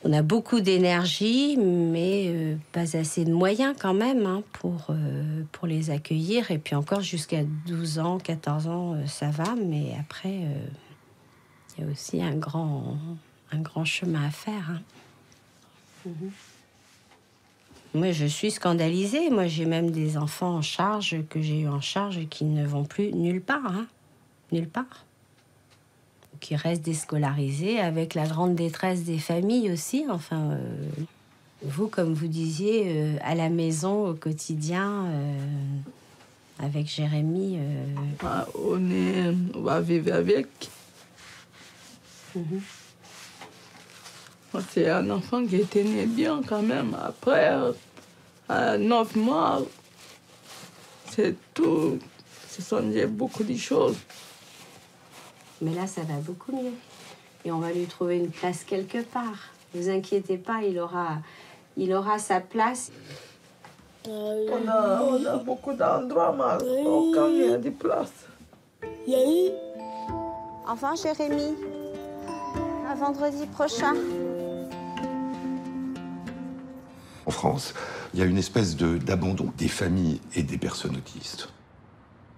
On a beaucoup d'énergie, mais pas assez de moyens quand même pour les accueillir. Et puis encore jusqu'à 12 ans, 14 ans, ça va, mais après, il y a aussi un grand chemin à faire. Moi, je suis scandalisée. Moi, j'ai même des enfants en charge, que j'ai eu en charge, et qui ne vont plus nulle part. Nulle part. Qui restent déscolarisés, avec la grande détresse des familles aussi. Enfin, vous, comme vous disiez, à la maison, au quotidien, avec Jérémy... On va vivre avec. C'est un enfant qui était né bien quand même. Après, à 9 mois, c'est tout. Ce sont beaucoup de choses. Mais là, ça va beaucoup mieux. Et on va lui trouver une place quelque part. Ne vous inquiétez pas, il aura sa place. On a beaucoup d'endroits, mais aucun n'y a de place. Au revoir, Jérémy. À vendredi prochain. En France, il y a une espèce d'abandon des familles et des personnes autistes.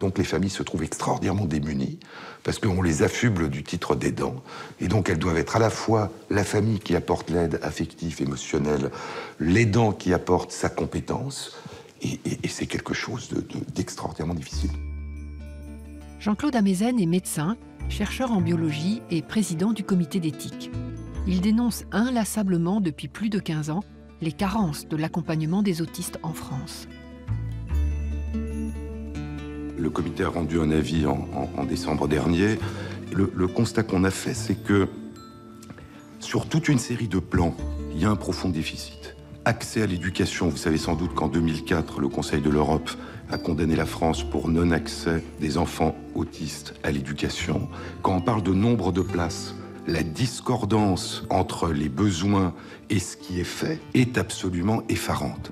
Donc les familles se trouvent extraordinairement démunies parce qu'on les affuble du titre d'aidant. Et donc elles doivent être à la fois la famille qui apporte l'aide affective, émotionnelle, l'aidant qui apporte sa compétence. Et c'est quelque chose d'extraordinairement difficile. Jean-Claude Amezen est médecin, chercheur en biologie et président du comité d'éthique. Il dénonce inlassablement depuis plus de 15 ans les carences de l'accompagnement des autistes en France. Le comité a rendu un avis en décembre dernier. Le constat qu'on a fait, c'est que sur toute une série de plans, il y a un profond déficit. Accès à l'éducation, vous savez sans doute qu'en 2004, le Conseil de l'Europe a condamné la France pour non-accès des enfants autistes à l'éducation. Quand on parle de nombre de places, la discordance entre les besoins et ce qui est fait est absolument effarante.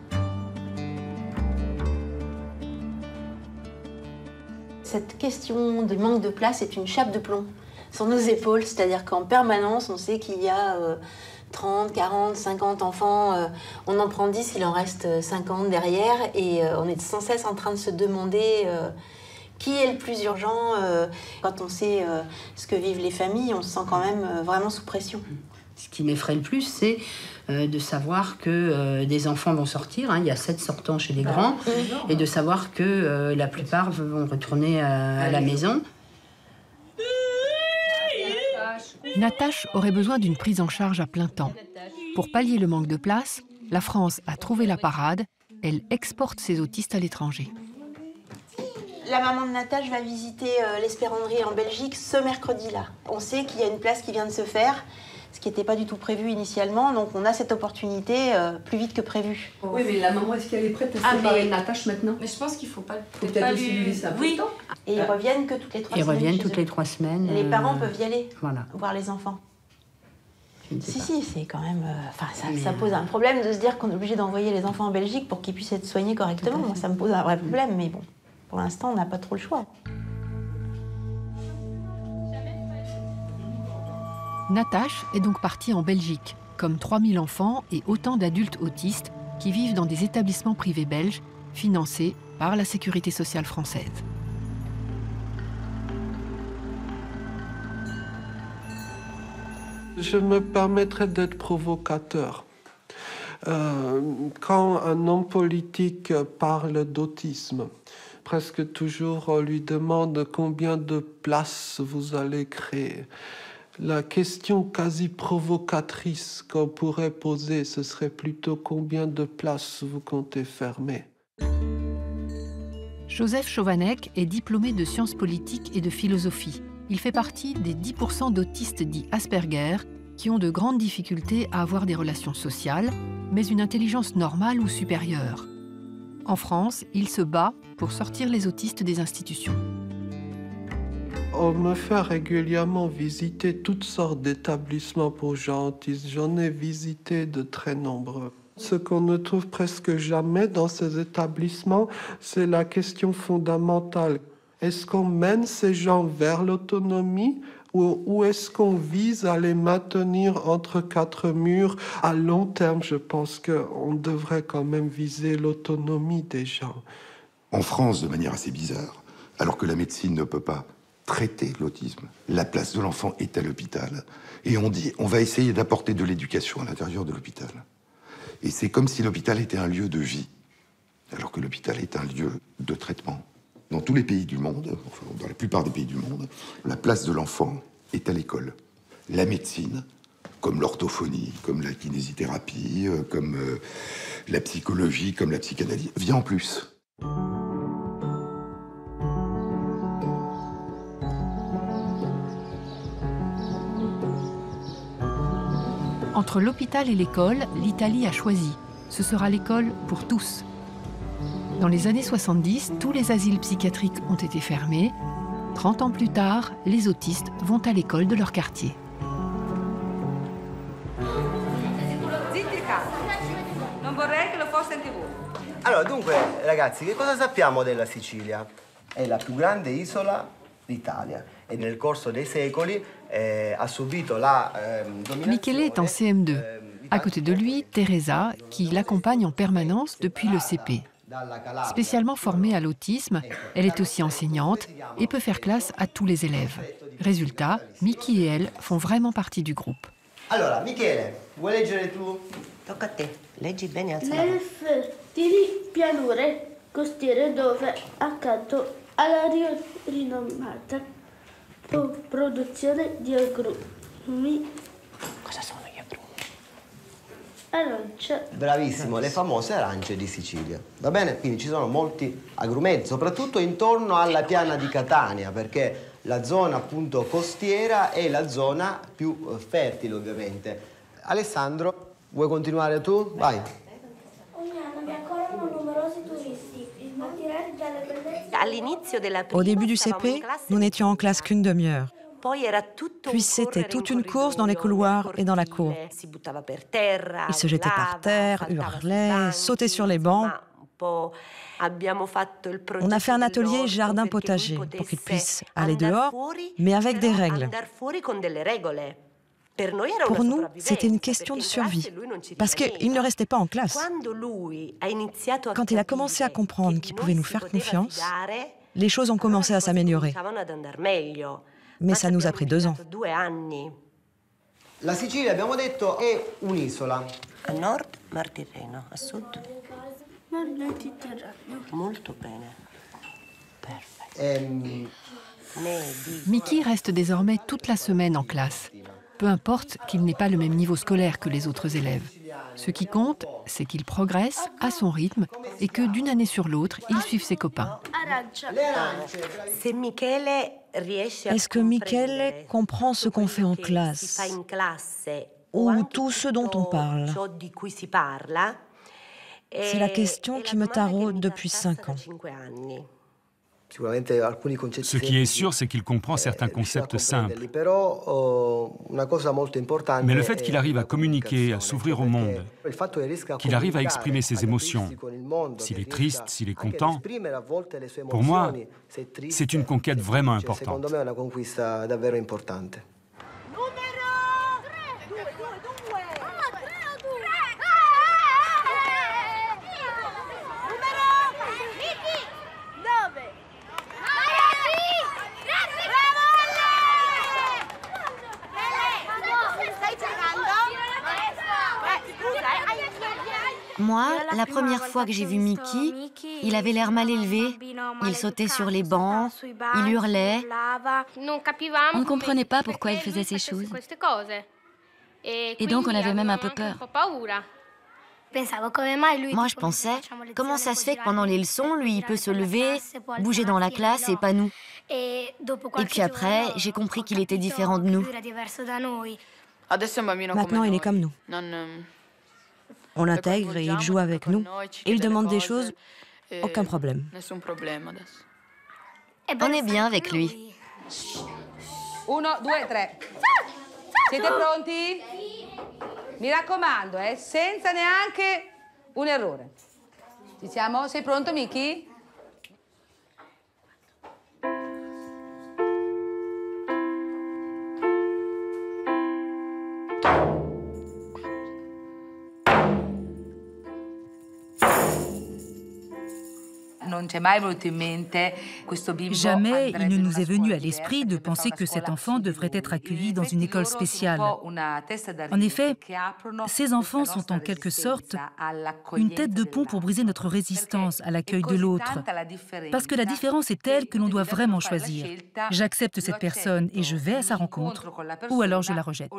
Cette question de manque de place est une chape de plomb sur nos épaules, c'est-à-dire qu'en permanence, on sait qu'il y a 30, 40, 50 enfants, on en prend 10, il en reste 50 derrière, et on est sans cesse en train de se demander qui est le plus urgent. Quand on sait ce que vivent les familles, on se sent quand même vraiment sous pression. Ce qui m'effraie le plus, c'est de savoir que des enfants vont sortir, il y a 7 sortants chez les grands, et de savoir que la plupart vont retourner à la maison. Natache aurait besoin d'une prise en charge à plein temps. Pour pallier le manque de place, la France a trouvé la parade. Elle exporte ses autistes à l'étranger. La maman de Natache va visiter l'Espéranderie en Belgique ce mercredi-là. On sait qu'il y a une place qui vient de se faire, ce qui n'était pas du tout prévu initialement, donc on a cette opportunité plus vite que prévu. Oui, mais la maman, est-ce qu'elle est prête à se séparer de Natache maintenant? Mais je pense qu'il ne faut pas... Peut-être aussi lui laisser un peu de temps. Et ils reviennent que toutes les 3 semaines. Ils reviennent toutes les 3 semaines. Les parents peuvent y aller, voilà, voir les enfants. Si, c'est quand même... ça pose un problème de se dire qu'on est obligé d'envoyer les enfants en Belgique pour qu'ils puissent être soignés correctement. Moi, ça me pose un vrai problème, mais bon, pour l'instant, on n'a pas trop le choix. Natache est donc partie en Belgique, comme 3000 enfants et autant d'adultes autistes qui vivent dans des établissements privés belges financés par la Sécurité sociale française. Je me permettrai d'être provocateur. Quand un homme politique parle d'autisme, presque toujours on lui demande combien de places vous allez créer. La question quasi provocatrice qu'on pourrait poser, ce serait plutôt combien de places vous comptez fermer. Joseph Chovanec est diplômé de sciences politiques et de philosophie. Il fait partie des 10% d'autistes dits Asperger qui ont de grandes difficultés à avoir des relations sociales, mais une intelligence normale ou supérieure. En France, il se bat pour sortir les autistes des institutions. On me fait régulièrement visiter toutes sortes d'établissements pour gens autistes. J'en ai visité de très nombreux. Ce qu'on ne trouve presque jamais dans ces établissements, c'est la question fondamentale. Est-ce qu'on mène ces gens vers l'autonomie ou est-ce qu'on vise à les maintenir entre 4 murs à long terme? Je pense qu'on devrait quand même viser l'autonomie des gens. En France, de manière assez bizarre, alors que la médecine ne peut pas traiter l'autisme, la place de l'enfant est à l'hôpital. Et on dit, on va essayer d'apporter de l'éducation à l'intérieur de l'hôpital. Et c'est comme si l'hôpital était un lieu de vie, alors que l'hôpital est un lieu de traitement. Dans tous les pays du monde, enfin dans la plupart des pays du monde, la place de l'enfant est à l'école. La médecine, comme l'orthophonie, comme la kinésithérapie, comme la psychologie, comme la psychanalyse, vient en plus. Entre l'hôpital et l'école, l'Italie a choisi. Ce sera l'école pour tous. Dans les années 70, tous les asiles psychiatriques ont été fermés. 30 ans plus tard, les autistes vont à l'école de leur quartier. Allora, dunque, ragazzi, che cosa sappiamo della Sicilia? È la più grande isola d'Italia e nel corso dei secoli ha subito la dominazione. Michele est en CM2. À côté de lui, Teresa, qui l'accompagne en permanence depuis le CP. Spécialement formée à l'autisme, elle est aussi enseignante et peut faire classe à tous les élèves. Résultat, Miki et elle font vraiment partie du groupe. Allora, Michele, vuoi leggere tu? Tocca a te, leggi bene, alza la Nelle fertili pianure costiere dove, accanto alla rinomata produzione di agrumi. Cosa sono arancia. Bravissimo, le famose arance di Sicilia. Va bene? Quindi ci sono molti agrumeti, soprattutto intorno alla piana di Catania, perché la zona appunto costiera è la zona più fertile, ovviamente. Alessandro, vuoi continuare tu? Vai. Ogni anno vi accorrono numerosi turisti, attirati dalle bellezze. Au début du CP, nous n'étions en classe qu'une demi-heure. Puis c'était toute une course dans les couloirs et dans la cour. Ils se jetaient par terre, hurlaient, sautaient sur les bancs. On a fait un atelier jardin-potager pour qu'ils puissent aller dehors, mais avec des règles. Pour nous, c'était une question de survie, parce qu'il ne restait pas en classe. Quand il a commencé à comprendre qu'il pouvait nous faire confiance, les choses ont commencé à s'améliorer. Mais ça nous a pris 2 ans. La Sicilia, abbiamo detto, è un'isola. A nord, Mar Tirreno, a sud, Mar Mediterraneo. molto bene. Mickey reste désormais toute la semaine en classe. Peu importe qu'il n'ait pas le même niveau scolaire que les autres élèves. Ce qui compte, c'est qu'il progresse à son rythme et que d'une année sur l'autre, il suive ses copains. Est-ce que Michele comprend ce qu'on fait en classe ou tout ce dont on parle? C'est la question qui me taraude depuis 5 ans. Ce qui est sûr, c'est qu'il comprend certains concepts simples. Mais le fait qu'il arrive à communiquer, à s'ouvrir au monde, qu'il arrive à exprimer ses émotions, s'il est triste, s'il est content, pour moi, c'est une conquête vraiment importante. Moi, la première fois que j'ai vu Mickey, il avait l'air mal élevé, il sautait sur les bancs, il hurlait. On ne comprenait pas pourquoi il faisait ces choses. Et donc on avait même un peu peur. Moi, je pensais, comment ça se fait que pendant les leçons, lui, il peut se lever, bouger dans la classe et pas nous? Et puis après, j'ai compris qu'il était différent de nous. Maintenant, il est comme nous. On l'intègre et il joue avec nous. Il demande des choses, aucun problème. On est bien avec lui. 1, 2, 3. Siete pronti? Mi raccomando, senza neanche un errore. Ci siamo? Sei pronto, Mickey? Jamais il ne nous est venu à l'esprit de penser que cet enfant devrait être accueilli dans une école spéciale. En effet, ces enfants sont en quelque sorte une tête de pont pour briser notre résistance à l'accueil de l'autre. Parce que la différence est telle que l'on doit vraiment choisir. J'accepte cette personne et je vais à sa rencontre, ou alors je la rejette.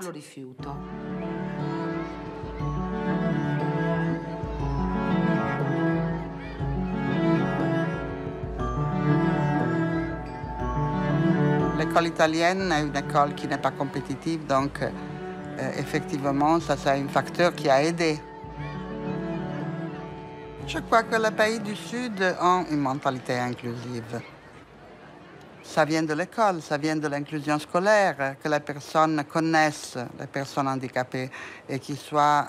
L'école italienne est une école qui n'est pas compétitive, donc effectivement, ça c'est un facteur qui a aidé. Je crois que les pays du Sud ont une mentalité inclusive. Ça vient de l'école, ça vient de l'inclusion scolaire, que les personnes connaissent les personnes handicapées et qu'ils soient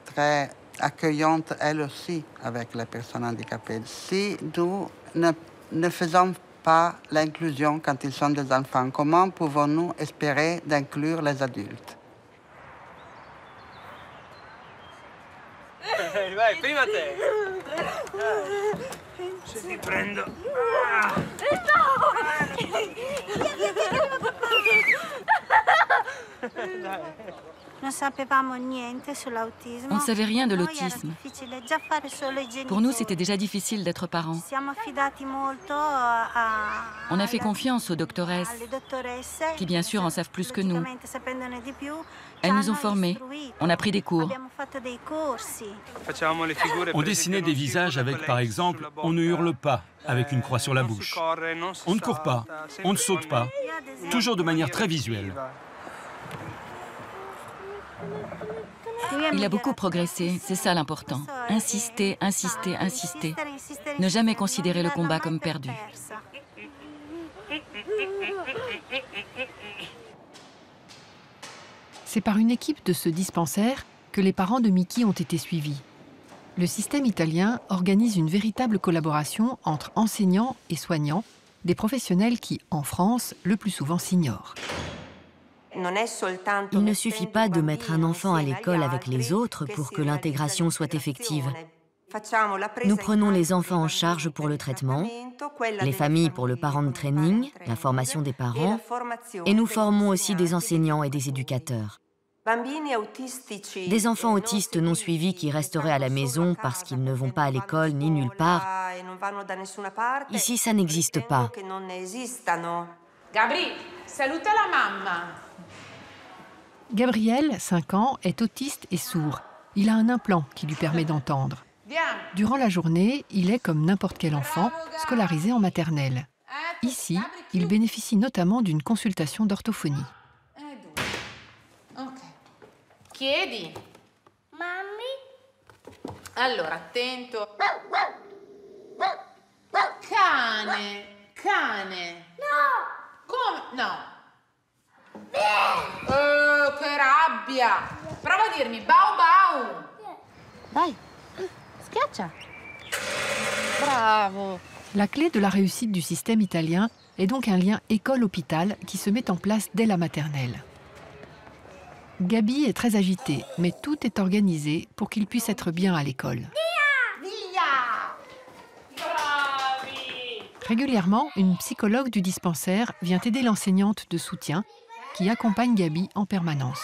très accueillantes elles aussi avec les personnes handicapées. Si nous ne faisons pas l'inclusion quand ils sont des enfants, comment pouvons-nous espérer d'inclure les adultes? Vai, prima te. Se ti prendo. On ne savait rien de l'autisme. Pour nous, c'était déjà difficile d'être parents. On a fait confiance aux doctoresses, qui bien sûr en savent plus que nous. Elles nous ont formés. On a pris des cours. On dessinait des visages avec, par exemple, on ne hurle pas, avec une croix sur la bouche. On ne court pas, on ne saute pas, toujours de manière très visuelle. Il a beaucoup progressé, c'est ça l'important. Insister, insister, insister. Ne jamais considérer le combat comme perdu. C'est par une équipe de ce dispensaire que les parents de Mickey ont été suivis. Le système italien organise une véritable collaboration entre enseignants et soignants, des professionnels qui, en France, le plus souvent s'ignorent. Il ne suffit pas de mettre un enfant à l'école avec les autres pour que l'intégration soit effective. Nous prenons les enfants en charge pour le traitement, les familles pour le parent training, la formation des parents, et nous formons aussi des enseignants et des éducateurs. Des enfants autistes non suivis qui resteraient à la maison parce qu'ils ne vont pas à l'école ni nulle part. Ici, ça n'existe pas. Gabri, saluta la mamma. Gabriel, 5 ans, est autiste et sourd. Il a un implant qui lui permet d'entendre. Durant la journée, il est comme n'importe quel enfant, scolarisé en maternelle. Ici, il bénéficie notamment d'une consultation d'orthophonie. Chiedi. Mammi. Allora, attento. Cane. Cane. No. Come? No. Che rabbia. Prova a dirmi bau bau. Dai, schiaccia. Bravo. La clé de la réussite du système italien est donc un lien école-hôpital qui se met en place dès la maternelle. Gabi est très agité, mais tout est organisé pour qu'il puisse être bien à l'école. Régulièrement, une psychologue du dispensaire vient aider l'enseignante de soutien qui accompagne Gabi en permanence.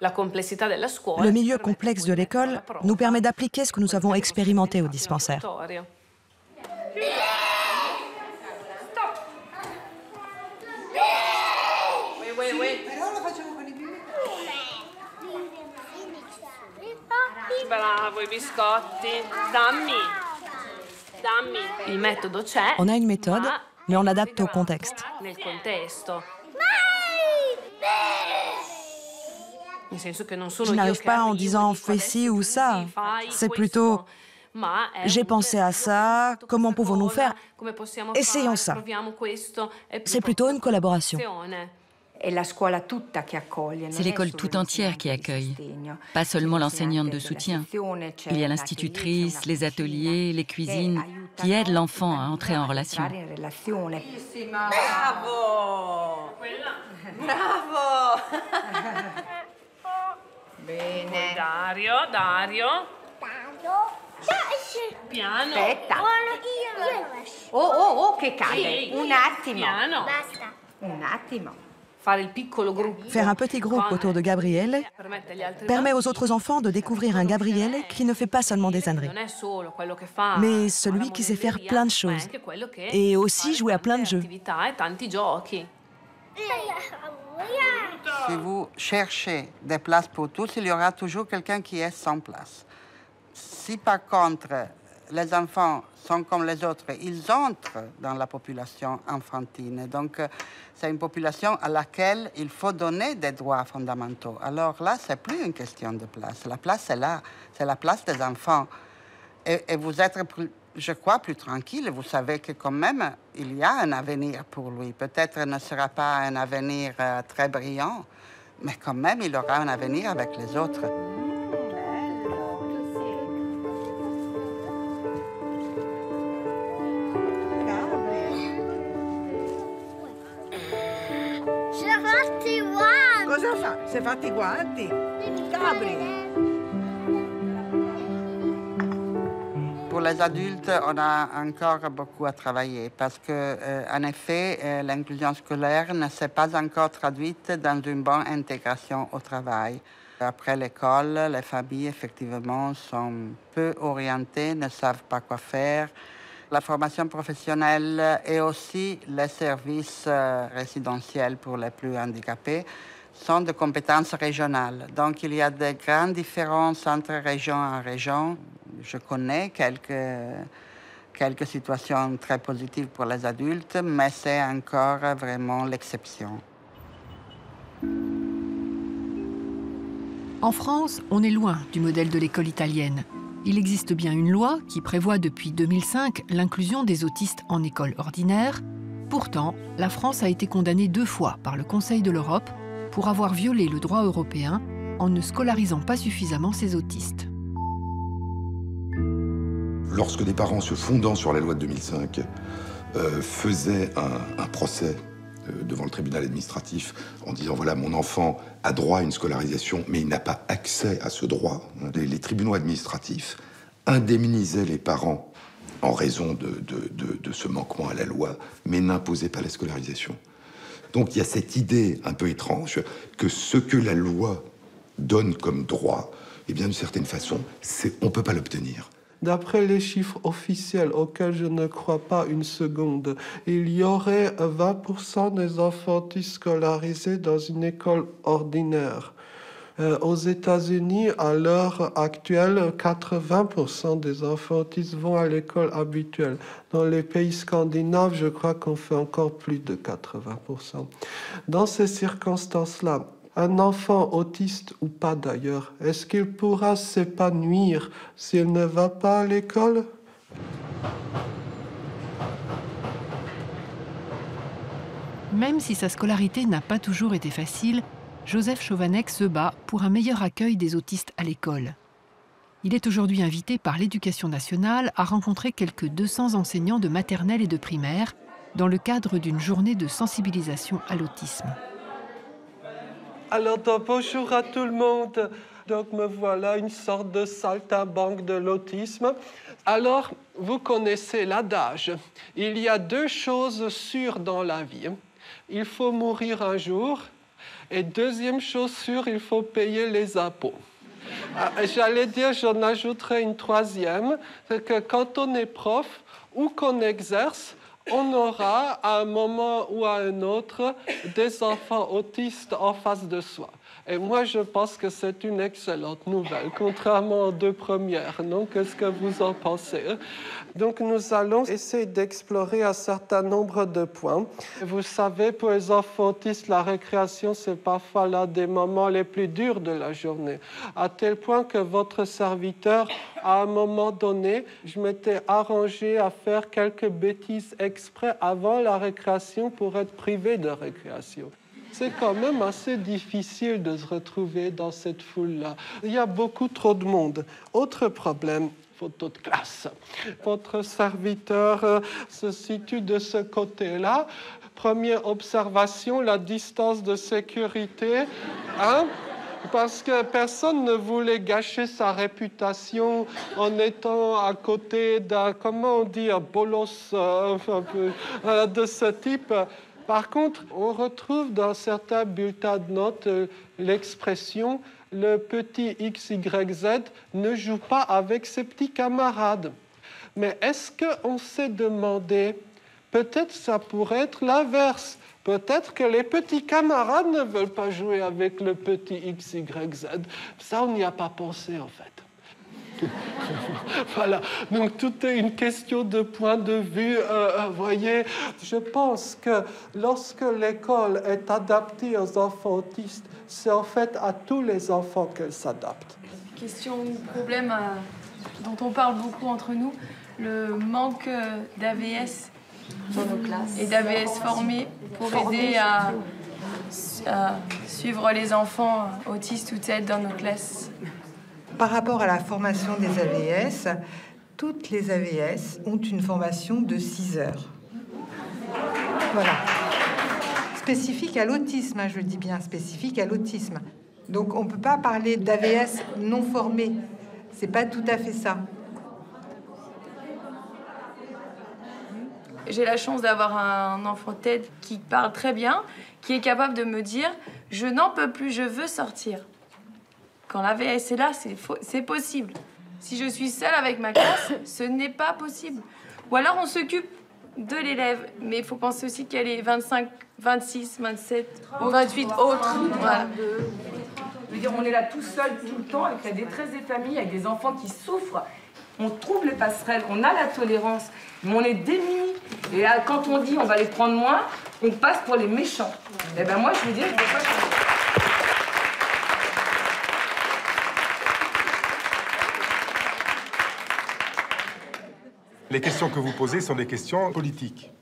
Le milieu complexe de l'école nous permet d'appliquer ce que nous avons expérimenté au dispensaire. Bravo, i biscotti. Dammi. Il metodo c'è. On a une méthode, mais on l'adapte au contexte. Nel contesto. Je n'arrive pas en disant « fais ci ou ça ». C'est plutôt « j'ai pensé à ça, comment pouvons-nous faire ? Essayons ça ». C'est plutôt une collaboration. C'est l'école tout entière qui accueille, pas seulement l'enseignante de soutien. Il y a l'institutrice, les ateliers, les cuisines, qui aident l'enfant à entrer en relation. Bravo! Bravo! Bene. Dario. Piano. Aspetta. Oh, che cade. Un attimo. Piano. Basta. Un attimo. Faire un petit groupe autour de Gabriele permet aux autres enfants de découvrir un Gabriele qui ne fait pas seulement des âneries, mais celui qui sait faire plein de choses et aussi jouer à plein de jeux. Si vous cherchez des places pour tous, il y aura toujours quelqu'un qui est sans place. Si par contre, les enfants sont comme les autres, ils entrent dans la population enfantine. Donc, c'est une population à laquelle il faut donner des droits fondamentaux. Alors là, c'est plus une question de place. La place est là. C'est la place des enfants. Et vous êtes, je crois, plus tranquille. Vous savez que quand même, il y a un avenir pour lui. Peut-être ne sera pas un avenir très brillant, mais quand même, il aura un avenir avec les autres. Cosa fa? Si è fatti i guanti? Gabri! Pour les adultes, on a encore beaucoup à travailler parce que, en effet, l'inclusion scolaire ne s'est pas encore traduite dans une bonne intégration au travail. Après l'école, les familles, effectivement, sont peu orientées, ne savent pas quoi faire. La formation professionnelle et aussi les services résidentiels pour les plus handicapés sont de compétences régionales. Donc, il y a de grandes différences entre région en région. Je connais quelques situations très positives pour les adultes, mais c'est encore vraiment l'exception. En France, on est loin du modèle de l'école italienne. Il existe bien une loi qui prévoit depuis 2005 l'inclusion des autistes en école ordinaire. Pourtant, la France a été condamnée 2 fois par le Conseil de l'Europe pour avoir violé le droit européen en ne scolarisant pas suffisamment ses autistes. Lorsque des parents se fondant sur la loi de 2005 faisaient un procès devant le tribunal administratif en disant « voilà, mon enfant a droit à une scolarisation, mais il n'a pas accès à ce droit », les tribunaux administratifs indemnisaient les parents en raison de ce manquement à la loi, mais n'imposaient pas la scolarisation. Donc il y a cette idée un peu étrange que ce que la loi donne comme droit, eh bien d'une certaine façon, on ne peut pas l'obtenir. D'après les chiffres officiels auxquels je ne crois pas une seconde, il y aurait 20% des enfants autistes scolarisés dans une école ordinaire. Aux États-Unis, à l'heure actuelle, 80% des enfants autistes vont à l'école habituelle. Dans les pays scandinaves, je crois qu'on fait encore plus de 80%. Dans ces circonstances-là, un enfant autiste ou pas d'ailleurs, est-ce qu'il pourra s'épanouir s'il ne va pas à l'école? Même si sa scolarité n'a pas toujours été facile, Joseph Chovanec se bat pour un meilleur accueil des autistes à l'école. Il est aujourd'hui invité par l'Éducation nationale à rencontrer quelques 200 enseignants de maternelle et de primaire dans le cadre d'une journée de sensibilisation à l'autisme. Alors, bonjour à tout le monde. Donc, me voilà une sorte de saltimbanque de l'autisme. Alors, vous connaissez l'adage. Il y a 2 choses sûres dans la vie. Il faut mourir un jour. Et deuxième chose sûre, il faut payer les impôts. J'allais dire, j'en ajouterai une 3e, c'est que quand on est prof ou qu'on exerce, on aura à un moment ou à un autre des enfants autistes en face de soi. Et moi, je pense que c'est une excellente nouvelle, contrairement aux 2 premières. Non, qu'est-ce que vous en pensez? Donc, nous allons essayer d'explorer un certain nombre de points. Vous savez, pour les enfants autistes, la récréation, c'est parfois l'un des moments les plus durs de la journée. À tel point que votre serviteur, à un moment donné, je m'étais arrangé à faire quelques bêtises exprès avant la récréation pour être privé de récréation. C'est quand même assez difficile de se retrouver dans cette foule-là. Il y a beaucoup trop de monde. Autre problème, photo de classe. Votre serviteur se situe de ce côté-là. Première observation, la distance de sécurité. Parce que personne ne voulait gâcher sa réputation en étant à côté d'un, comment on dit, un bolos de ce type. Par contre, on retrouve dans certains bulletins de notes l'expression « le petit XYZ ne joue pas avec ses petits camarades ». Mais est-ce qu'on s'est demandé, peut-être ça pourrait être l'inverse. Peut-être que les petits camarades ne veulent pas jouer avec le petit XYZ. Ça, on n'y a pas pensé, en fait. Voilà, donc tout est une question de point de vue. Voyez, je pense que lorsque l'école est adaptée aux enfants autistes, c'est en fait à tous les enfants qu'elle s'adapte. Question ou problème dont on parle beaucoup entre nous, le manque d'AVS dans nos classes et d'AVS formés pour aider à suivre les enfants autistes ou TED dans nos classes. Par rapport à la formation des AVS, toutes les AVS ont une formation de 6 heures. Voilà. Spécifique à l'autisme, je le dis bien, spécifique à l'autisme. Donc on ne peut pas parler d'AVS non formés. C'est pas tout à fait ça. J'ai la chance d'avoir un enfant TED qui parle très bien, qui est capable de me dire « je n'en peux plus, je veux sortir ». Quand l'AVS est là, c'est possible. Si je suis seule avec ma classe, ce n'est pas possible. Ou alors on s'occupe de l'élève, mais il faut penser aussi qu'elle est 25, 26, 27 ou 28 autres. Voilà. Je veux dire, on est là tout seul, tout le temps, avec la détresse des familles, avec des enfants qui souffrent. On trouve les passerelles, on a la tolérance, mais on est démunis. Et là, quand on dit on va les prendre moins, on passe pour les méchants. Et ben moi, je veux dire, je ne veux pas changer. Les questions que vous posez sont des questions politiques.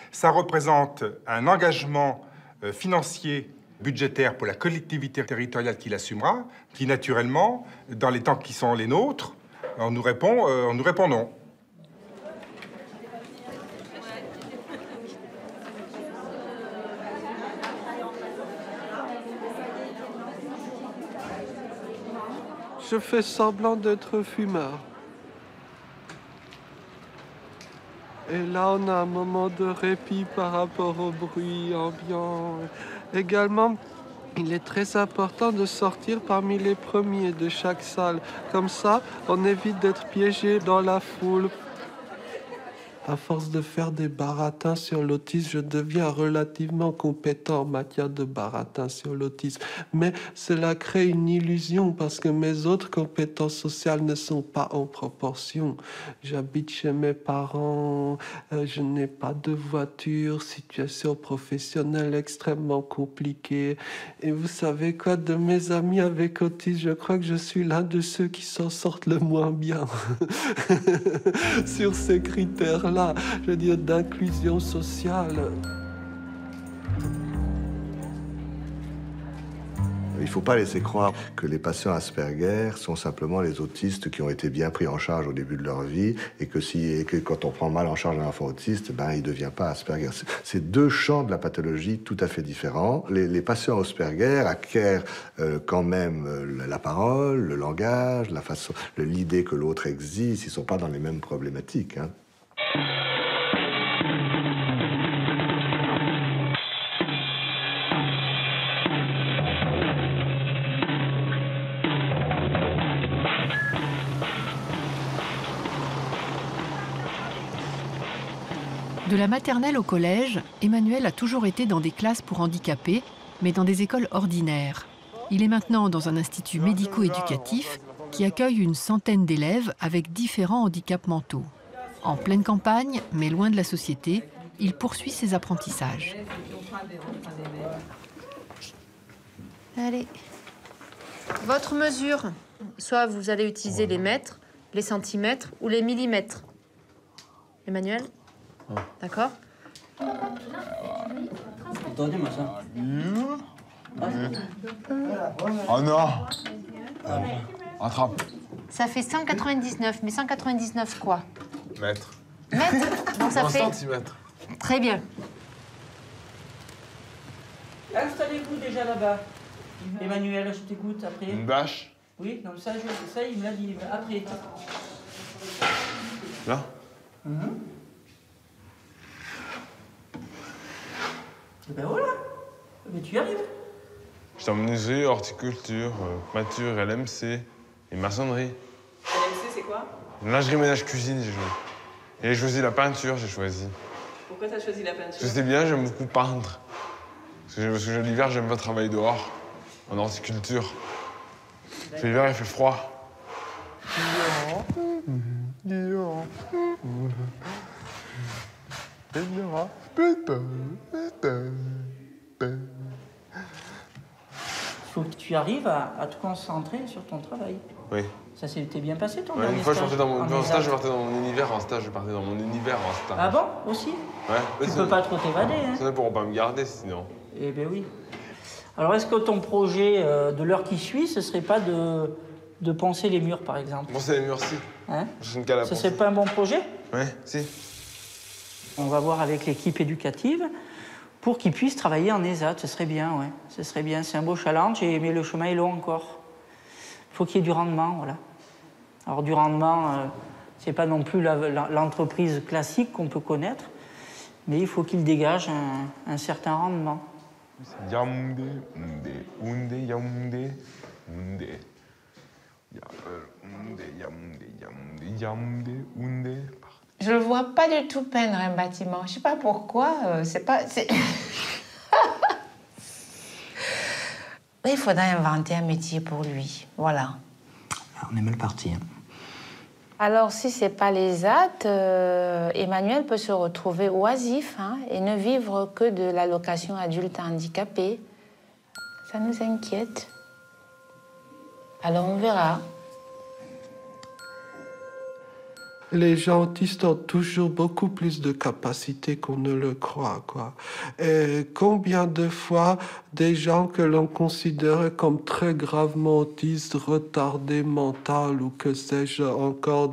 Ça représente un engagement financier, budgétaire pour la collectivité territoriale qui l'assumera, qui naturellement, dans les temps qui sont les nôtres, on nous répond non. Je fais semblant d'être fumeur. Et là, on a un moment de répit par rapport au bruit ambiant. Également, il est très important de sortir parmi les premiers de chaque salle. Comme ça, on évite d'être piégé dans la foule. À force de faire des baratins sur l'autisme, je deviens relativement compétent en matière de baratins sur l'autisme. Mais cela crée une illusion parce que mes autres compétences sociales ne sont pas en proportion. J'habite chez mes parents, je n'ai pas de voiture, situation professionnelle extrêmement compliquée. Et vous savez quoi, de mes amis avec autisme, je crois que je suis l'un de ceux qui s'en sortent le moins bien sur ces critères-là. Je veux dire, d'inclusion sociale. Il ne faut pas laisser croire que les patients Asperger sont simplement les autistes qui ont été bien pris en charge au début de leur vie et que quand on prend mal en charge un enfant autiste, ben, il ne devient pas Asperger. C'est deux champs de la pathologie tout à fait différents. Les patients Asperger acquièrent quand même la parole, le langage, l'idée que l'autre existe. Ils ne sont pas dans les mêmes problématiques, hein. De la maternelle au collège, Emmanuel a toujours été dans des classes pour handicapés, mais dans des écoles ordinaires. Il est maintenant dans un institut médico-éducatif qui accueille une centaine d'élèves avec différents handicaps mentaux. En pleine campagne, mais loin de la société, il poursuit ses apprentissages. Allez. Votre mesure, soit vous allez utiliser les mètres, les centimètres ou les millimètres. Emmanuel ? D'accord ? Donnez-moi ça. Oh non! Attrape. Ça fait 199, mais 199 quoi? Mètres. Mètres? Donc ça fait... centimètres. Très bien. Installez-vous déjà là-bas. Emmanuel, je t'écoute après. Une bâche? Oui, non, ça il me l'a dit. Après. Là? Et ben voilà. Mais tu y arrives. J'étais en menuiserie, horticulture, peinture, LMC et maçonnerie. LMC, c'est quoi? Lingerie, ménage, cuisine, j'ai joué. Et j'ai choisi la peinture, j'ai choisi. Pourquoi t'as choisi la peinture? Parce que c'était bien, j'aime beaucoup peindre. Parce que l'hiver, j'aime pas travailler dehors, en horticulture. L'hiver, il fait froid. Faut que tu arrives à te concentrer sur ton travail. Oui. Ça s'était bien passé ton dernier stage? Une fois, je partais dans mon stage, je partais dans mon univers. En stage, je partais dans mon univers en stage. Ah bon? Aussi? Ouais. Tu peux pas trop t'évader, hein? Ils ne pourront pas me garder, sinon. Eh bien oui. Alors, est-ce que ton projet de l'heure qui suit, ce serait pas de poncer les murs, par exemple? Poncer les murs, si. Hein? Je suis une cale à Ce serait pas un bon projet? Oui, si. On va voir avec l'équipe éducative pour qu'ils puissent travailler en ESAT. Ce serait bien, ouais. Ce serait bien. C'est un beau challenge, mais le chemin est long encore. Il faut qu'il y ait du rendement, voilà. Alors, du rendement, c'est pas non plus l'entreprise classique qu'on peut connaître, Mais il faut qu'il dégage un certain rendement. Je le vois pas du tout peindre un bâtiment. Je sais pas pourquoi. C'est pas. Il faudrait inventer un métier pour lui. Voilà. On est mal parti. Hein. Alors, si c'est pas les AT, Emmanuel peut se retrouver oisif et ne vivre que de l'allocation adulte handicapé. Ça nous inquiète. Alors, on verra. Les gens autistes ont toujours beaucoup plus de capacités qu'on ne le croit, quoi. Et combien de fois des gens que l'on considérait comme très gravement autistes, retardés mentaux ou que sais-je encore,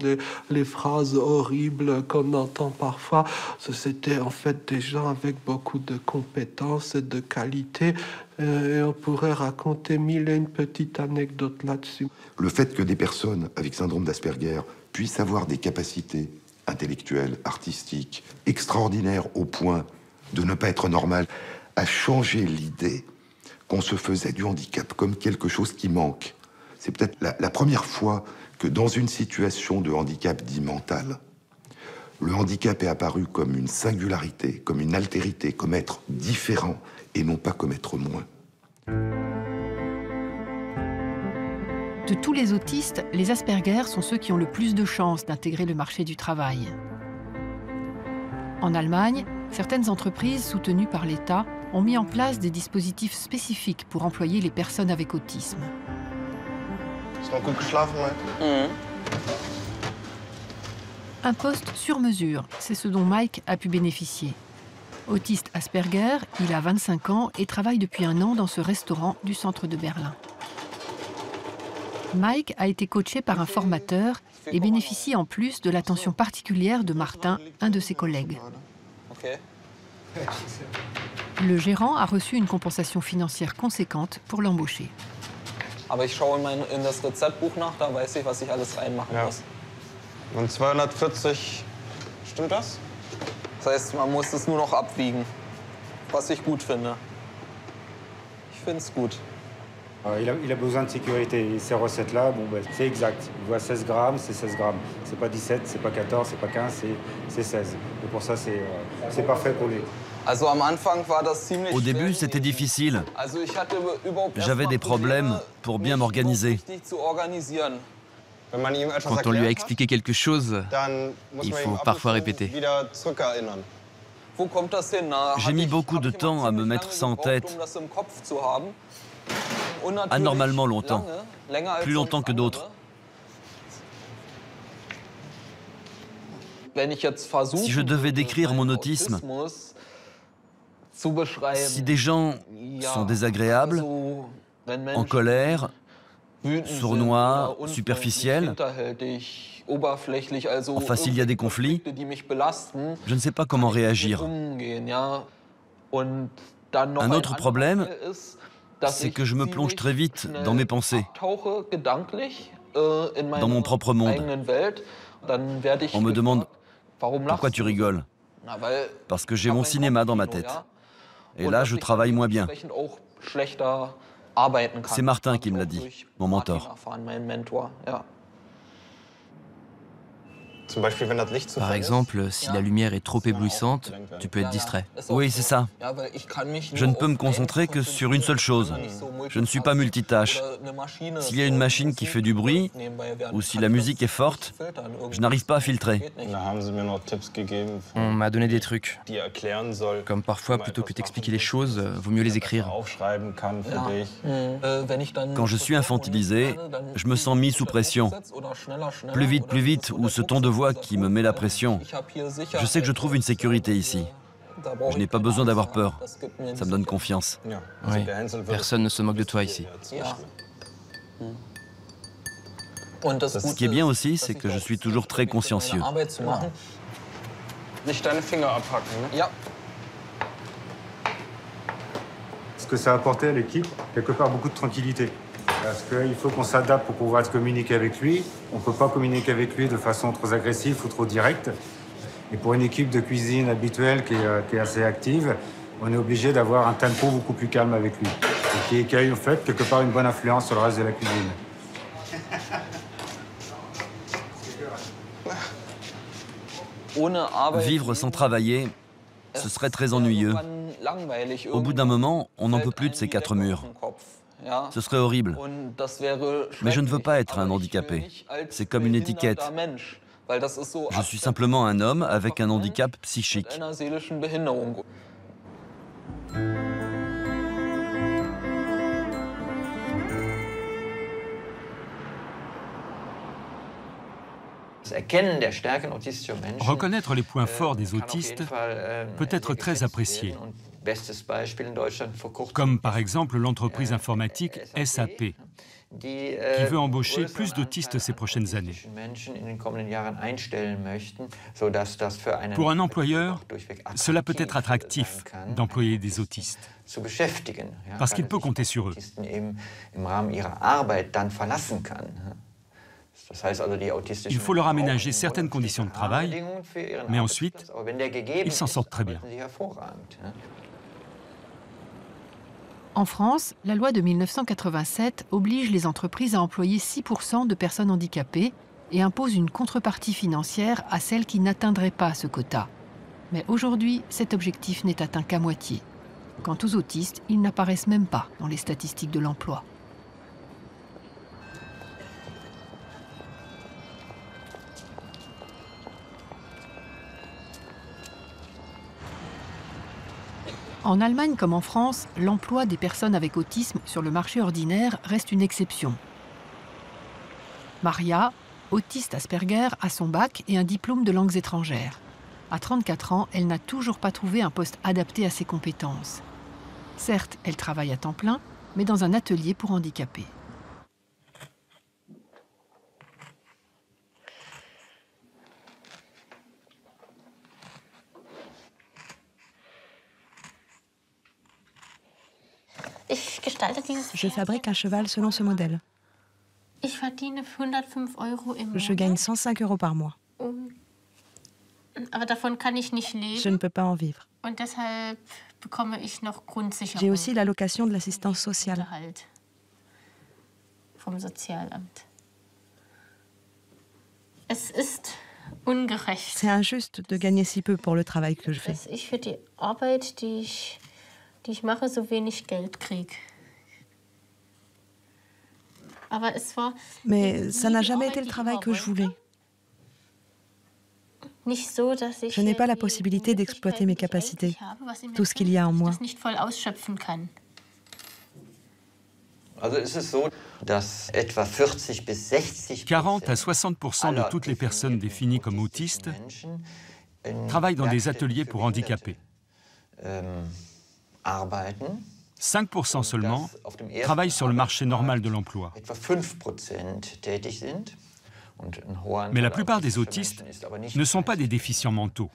les phrases horribles qu'on entend parfois, c'était en fait des gens avec beaucoup de compétences et de qualités. Et on pourrait raconter mille et une petites anecdotes là-dessus. Le fait que des personnes avec syndrome d'Asperger puissent avoir des capacités intellectuelles, artistiques, extraordinaires au point de ne pas être normal, a changé l'idée qu'on se faisait du handicap comme quelque chose qui manque. C'est peut-être la première fois que dans une situation de handicap dit mental, le handicap est apparu comme une singularité, comme une altérité, comme être différent et non pas comme être moins. De tous les autistes, les Asperger sont ceux qui ont le plus de chances d'intégrer le marché du travail. En Allemagne, certaines entreprises soutenues par l'État ont mis en place des dispositifs spécifiques pour employer les personnes avec autisme. Un poste sur mesure, c'est ce dont Mike a pu bénéficier. Autiste Asperger, il a 25 ans et travaille depuis un an dans ce restaurant du centre de Berlin. Mike a été coaché par un formateur et bénéficie en plus de l'attention particulière de Martin, un de ses collègues. Le gérant a reçu une compensation financière conséquente pour l'embaucher. Aber ich schaue in das Rezeptbuch nach, da weiß ich, was ich alles reinmachen muss. Und 240, stimmt das? Das heißt, man muss es nur noch abwiegen, was ich gut finde. Ich finde es gut. Il a besoin de sécurité. Et ces recettes-là, bon, ben, c'est exact. Il voit 16 grammes, c'est 16 grammes. C'est pas 17, c'est pas 14, c'est pas 15, c'est 16. Et pour ça, c'est parfait pour lui. Au début, c'était difficile. J'avais des problèmes pour bien m'organiser. Quand on lui a expliqué quelque chose, il faut parfois répéter. J'ai mis beaucoup de temps à me mettre ça en tête. Anormalement longtemps. Plus longtemps que d'autres. Si je devais décrire mon autisme, si des gens sont désagréables, en colère, sournois, superficiels, enfin s'il y a des conflits, je ne sais pas comment réagir. Un autre problème, c'est que je me plonge très vite dans mes pensées, dans mon propre monde. On me demande « Pourquoi tu rigoles ?» Parce que j'ai mon cinéma dans ma tête. Et là, je travaille moins bien. C'est Martin qui me l'a dit, mon mentor. Par exemple, si la lumière est trop éblouissante, tu peux être distrait. Oui, c'est ça. Je ne peux me concentrer que sur une seule chose. Je ne suis pas multitâche. S'il y a une machine qui fait du bruit, ou si la musique est forte, je n'arrive pas à filtrer. On m'a donné des trucs. Comme parfois, plutôt que d'expliquer les choses, vaut mieux les écrire. Quand je suis infantilisé, je me sens mis sous pression. Plus vite, ou ce ton de voix qui me met la pression. Je sais que je trouve une sécurité ici. Je n'ai pas besoin d'avoir peur. Ça me donne confiance. Oui, personne ne se moque de toi ici. Ce qui est bien aussi, c'est que je suis toujours très consciencieux. Ce que ça a apporté à l'équipe, quelque part beaucoup de tranquillité. Parce qu'il faut qu'on s'adapte pour pouvoir se communiquer avec lui. On ne peut pas communiquer avec lui de façon trop agressive ou trop directe. Et pour une équipe de cuisine habituelle qui est assez active, on est obligé d'avoir un tempo beaucoup plus calme avec lui. Et qui a en fait quelque part une bonne influence sur le reste de la cuisine. Vivre sans travailler, ce serait très ennuyeux. Au bout d'un moment, on n'en peut plus de ces quatre murs. Ce serait horrible. Mais je ne veux pas être un handicapé. C'est comme une étiquette. Je suis simplement un homme avec un handicap psychique. Reconnaître les points forts des autistes peut être très apprécié, comme par exemple l'entreprise informatique SAP, qui veut embaucher plus d'autistes ces prochaines années. Pour un employeur, cela peut être attractif d'employer des autistes, parce qu'il peut compter sur eux. Il faut leur aménager certaines conditions de travail, mais ensuite, ils s'en sortent très bien. En France, la loi de 1987 oblige les entreprises à employer 6% de personnes handicapées et impose une contrepartie financière à celles qui n'atteindraient pas ce quota. Mais aujourd'hui, cet objectif n'est atteint qu'à moitié. Quant aux autistes, ils n'apparaissent même pas dans les statistiques de l'emploi. En Allemagne comme en France, l'emploi des personnes avec autisme sur le marché ordinaire reste une exception. Maria, autiste Asperger, a son bac et un diplôme de langues étrangères. À 34 ans, elle n'a toujours pas trouvé un poste adapté à ses compétences. Certes, elle travaille à temps plein, mais dans un atelier pour handicapés. Je fabrique un cheval selon ce modèle. Je gagne 105 € par mois. Je ne peux pas en vivre. J'ai aussi l'allocation de l'assistance sociale. C'est injuste de gagner si peu pour le travail que je fais. Mais ça n'a jamais été le travail que je voulais. Je n'ai pas la possibilité d'exploiter mes capacités, tout ce qu'il y a en moi. 40 à 60% de toutes les personnes définies comme autistes travaillent dans des ateliers pour handicapés. 5% seulement travaillent sur le marché normal de l'emploi. Mais la plupart des autistes ne sont pas des déficients mentaux.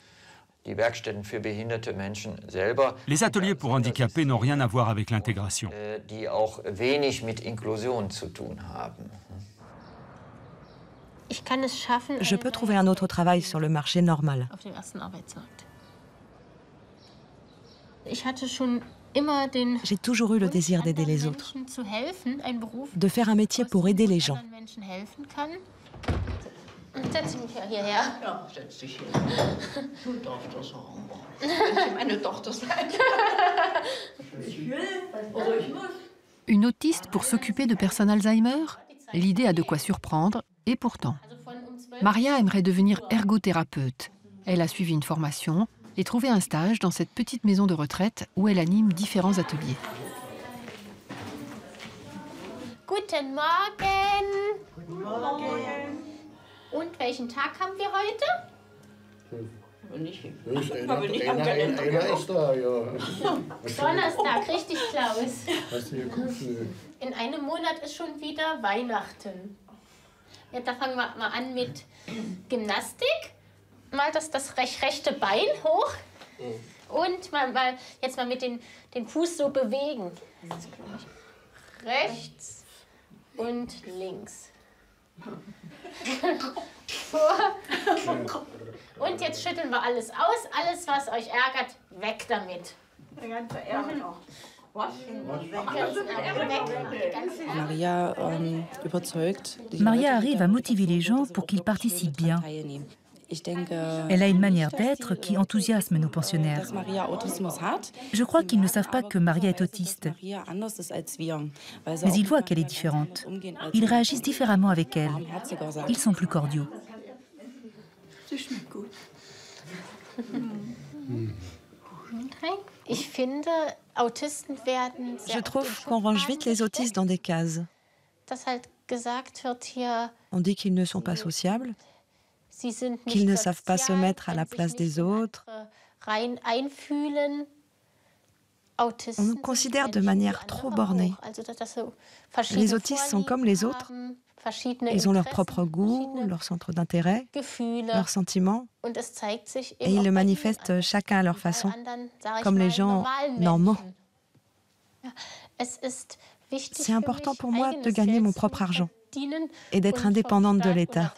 Les ateliers pour handicapés n'ont rien à voir avec l'intégration. Je peux trouver un autre travail sur le marché normal. J'ai toujours eu le désir d'aider les autres, de faire un métier pour aider les gens. Setz mich ja hierher. Ja, setz dich hier. Du darfst das sagen. Wenn Sie meine Tochter sein. Ich will, also ich muss. Une autiste pour s'occuper de personnes Alzheimer? L'idée a de quoi surprendre, et pourtant. Maria aimerait devenir ergothérapeute. Elle a suivi une formation et trouvé un stage dans cette petite maison de retraite où elle anime différents ateliers. Guten Morgen. Guten Morgen. Und welchen Tag haben wir heute? Einer ist da, ja. Donnerstag, richtig, Klaus. In einem Monat ist schon wieder Weihnachten. Ja, da fangen wir mal an mit Gymnastik. Mal das rechte Bein hoch. Und jetzt mal mit den Fuß so bewegen. Rechts und links. Und jetzt schütteln wir alles aus, alles was euch ärgert, weg damit. Maria arrive à motiver les gens pour qu'ils participent bien. Elle a une manière d'être qui enthousiasme nos pensionnaires. Je crois qu'ils ne savent pas que Maria est autiste. Mais ils voient qu'elle est différente. Ils réagissent différemment avec elle. Ils sont plus cordiaux. Je trouve qu'on range vite les autistes dans des cases. On dit qu'ils ne sont pas sociables, qu'ils ne savent pas se mettre à la place des autres. On nous considère de manière trop bornée. Les autistes sont comme les autres. Ils ont leur propre goût, leur centre d'intérêt, leurs sentiments, et ils le manifestent chacun à leur façon, comme les gens normaux. C'est important pour moi de gagner mon propre argent et d'être indépendante de l'État.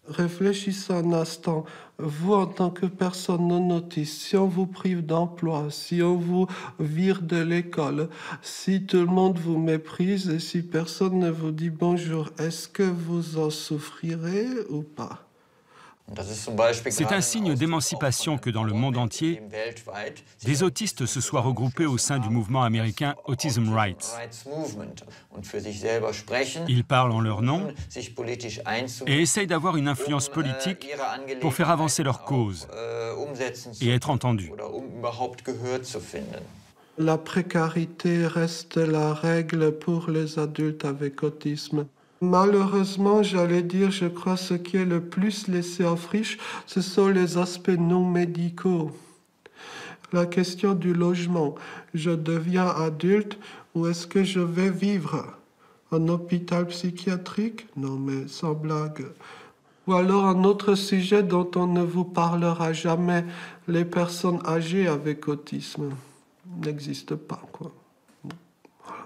Réfléchissez un instant. Vous, en tant que personne non autiste, si on vous prive d'emploi, si on vous vire de l'école, si tout le monde vous méprise et si personne ne vous dit bonjour, est-ce que vous en souffrirez ou pas? C'est un signe d'émancipation que dans le monde entier, des autistes se soient regroupés au sein du mouvement américain Autism Rights. Ils parlent en leur nom et essayent d'avoir une influence politique pour faire avancer leur cause et être entendus. La précarité reste la règle pour les adultes avec autisme. Malheureusement, j'allais dire, je crois ce qui est le plus laissé en friche, ce sont les aspects non médicaux. La question du logement. Je deviens adulte ou est-ce que je vais vivre en hôpital psychiatrique? Non, mais sans blague. Ou alors un autre sujet dont on ne vous parlera jamais, les personnes âgées avec autisme. N'existe pas, quoi. Voilà.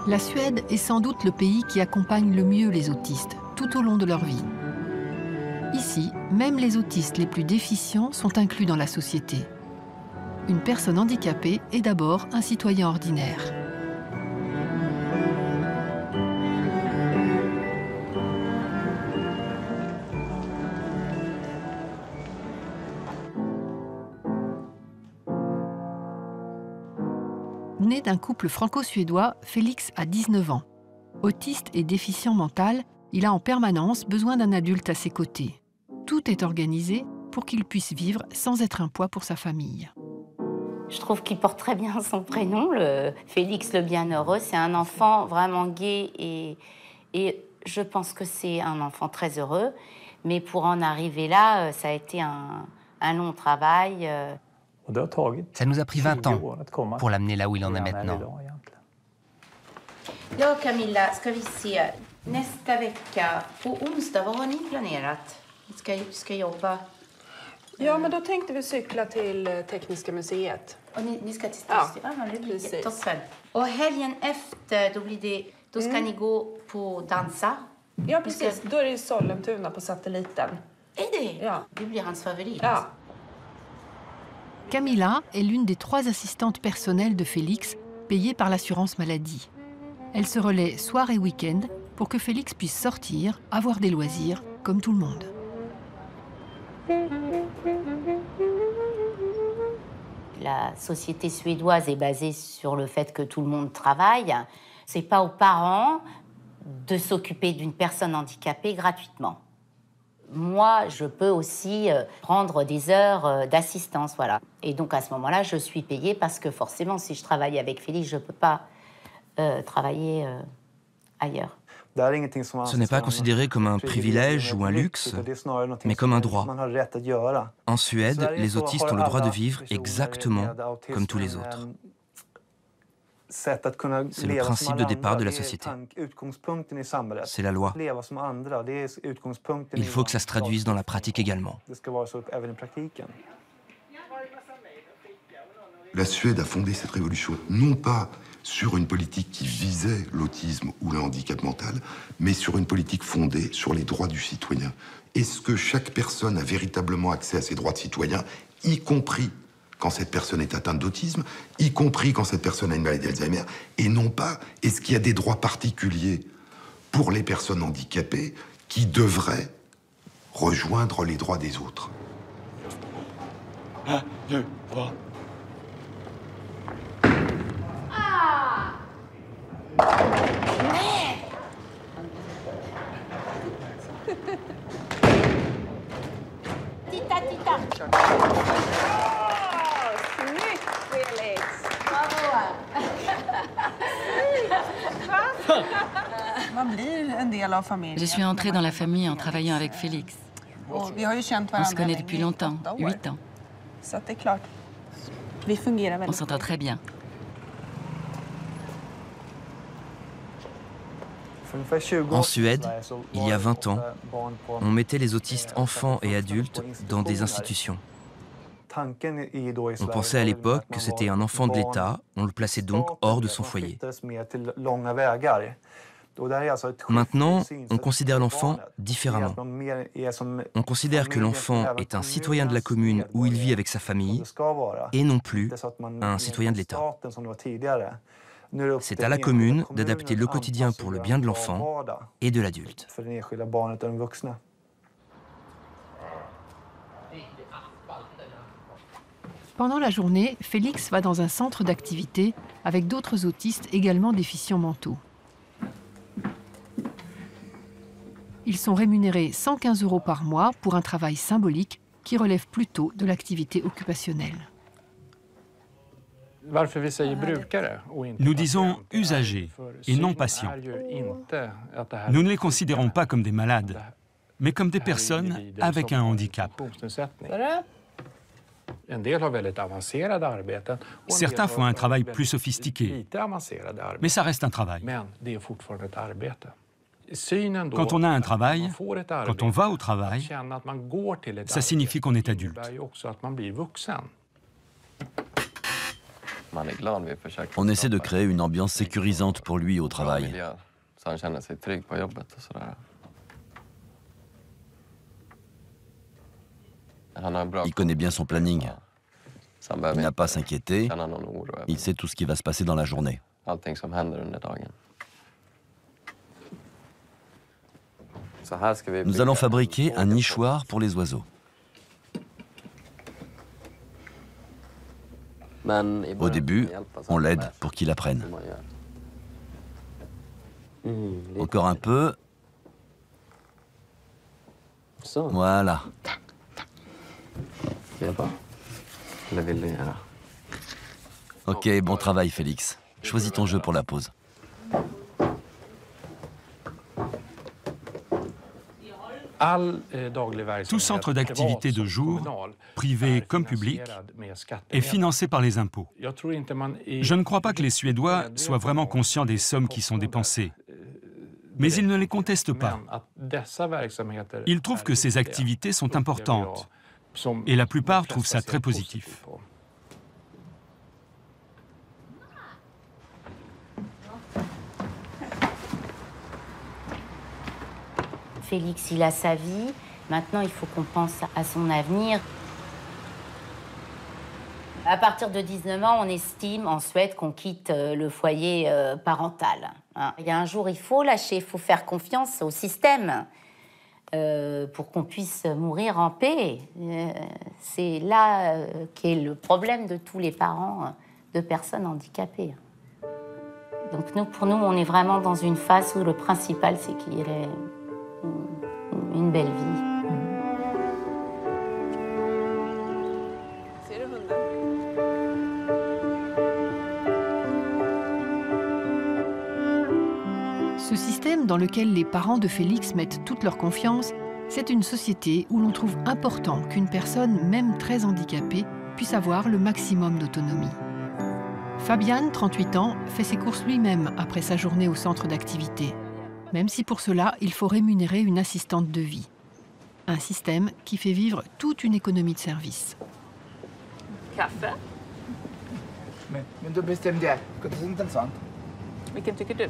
La Suède est sans doute le pays qui accompagne le mieux les autistes tout au long de leur vie. Ici, même les autistes les plus déficients sont inclus dans la société. Une personne handicapée est d'abord un citoyen ordinaire. Né d'un couple franco-suédois, Félix a 19 ans. Autiste et déficient mental, il a en permanence besoin d'un adulte à ses côtés. Tout est organisé pour qu'il puisse vivre sans être un poids pour sa famille. Je trouve qu'il porte très bien son prénom, Félix le Bienheureux. C'est un enfant vraiment gai et je pense que c'est un enfant très heureux. Mais pour en arriver là, ça a été un long travail. Ça nous a pris 20 ans pour l'amener là où il en est maintenant. Ja, Camilla, ska vi se. Nästa vecka, på onsdag, vad har ni planerat? Ska jobba? Ja, men då tänkte vi cykla till Tekniska museet. Och ni ska till Tekniska? Ja, det blir toppen. Och helgen efter, då ska ni gå på dansa? Ja, precis. Då är det i Sollentuna på Satelliten. Är det? Ja. Det blir hans favorit. Ja. Camilla est l'une des 3 assistantes personnelles de Félix, payées par l'assurance maladie. Elle se relaie soir et week-end pour que Félix puisse sortir, avoir des loisirs, comme tout le monde. La société suédoise est basée sur le fait que tout le monde travaille. C'est pas aux parents de s'occuper d'une personne handicapée gratuitement. Moi, je peux aussi prendre des heures d'assistance, voilà. Et donc, à ce moment-là, je suis payée parce que forcément, si je travaille avec Félix, je ne peux pas travailler ailleurs. Ce n'est pas considéré comme un privilège ou un luxe, mais comme un droit. En Suède, les autistes ont le droit de vivre exactement comme tous les autres. C'est le principe de départ de la société. C'est la loi. Il faut que ça se traduise dans la pratique également. La Suède a fondé cette révolution non pas sur une politique qui visait l'autisme ou le handicap mental, mais sur une politique fondée sur les droits du citoyen. Est-ce que chaque personne a véritablement accès à ses droits de citoyen, y compris quand cette personne est atteinte d'autisme, y compris quand cette personne a une maladie d'Alzheimer, et non pas est-ce qu'il y a des droits particuliers pour les personnes handicapées qui devraient rejoindre les droits des autres. 1, 2, 3. Tita, tita. Je suis entrée dans la famille en travaillant avec Félix. On se connaît depuis longtemps, 8 ans. On s'entend très bien. En Suède, il y a 20 ans, on mettait les autistes enfants et adultes dans des institutions. On pensait à l'époque que c'était un enfant de l'État, on le plaçait donc hors de son foyer. Maintenant, on considère l'enfant différemment. On considère que l'enfant est un citoyen de la commune où il vit avec sa famille et non plus un citoyen de l'État. C'est à la commune d'adapter le quotidien pour le bien de l'enfant et de l'adulte. Pendant la journée, Félix va dans un centre d'activité avec d'autres autistes également déficients mentaux. Ils sont rémunérés 115 € par mois pour un travail symbolique qui relève plutôt de l'activité occupationnelle. Nous disons usagers et non patients. Nous ne les considérons pas comme des malades, mais comme des personnes avec un handicap. Certains font un travail plus sophistiqué, mais ça reste un travail. Quand on a un travail, quand on va au travail, ça signifie qu'on est adulte. On essaie de créer une ambiance sécurisante pour lui au travail. Il connaît bien son planning. Il n'a pas à s'inquiéter. Il sait tout ce qui va se passer dans la journée. Nous allons fabriquer un nichoir pour les oiseaux. Au début, on l'aide pour qu'il apprenne. Encore un peu. Voilà. Ok, bon travail Félix. Choisis ton jeu pour la pause. Tout centre d'activité de jour, privé comme public, est financé par les impôts. Je ne crois pas que les Suédois soient vraiment conscients des sommes qui sont dépensées. Mais ils ne les contestent pas. Ils trouvent que ces activités sont importantes. Et la plupart trouvent ça très positif. Félix, il a sa vie. Maintenant, il faut qu'on pense à son avenir. À partir de 19 ans, on estime en Suède qu'on quitte le foyer parental. Il y a un jour, il faut lâcher, il faut faire confiance au système pour qu'on puisse mourir en paix. C'est là qu'est le problème de tous les parents de personnes handicapées. Donc pour nous, on est vraiment dans une phase où le principal, c'est qu'il ait une belle vie. Ce système dans lequel les parents de Félix mettent toute leur confiance, c'est une société où l'on trouve important qu'une personne, même très handicapée, puisse avoir le maximum d'autonomie. Fabian, 38 ans, fait ses courses lui-même après sa journée au centre d'activité. Même si pour cela, il faut rémunérer une assistante de vie. Un système qui fait vivre toute une économie de service. Kaffe? Men då bestämde jag. Det är intressant. Vilken tycker du?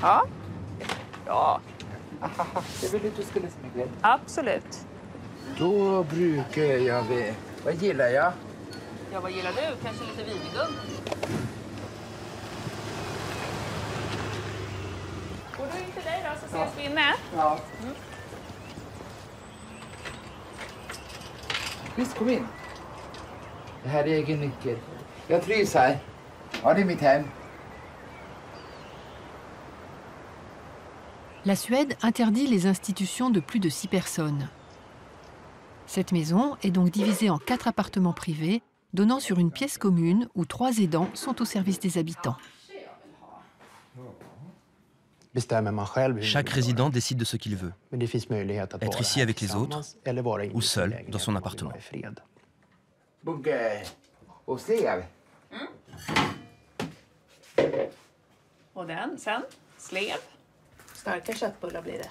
Ja. Ja. Jag ville att du skulle smyga. Absolut. Då brukar jag... Vad gillar jag? Ja, vad gillar du? Kanske lite vingum? Går du in till dig då, så ses vi inne? Ja. Visst, kom in. Det här är egen nyckel. Jag trivs här. Ja, det är mitt hem. La Suède interdit les institutions de plus de 6 personnes. Cette maison est donc divisée en 4 appartements privés, donnant sur une pièce commune où 3 aidants sont au service des habitants. Chaque résident décide de ce qu'il veut. Être ici avec les autres ou seul dans son appartement. Och den sen, slev. Starka köttbullar blir det.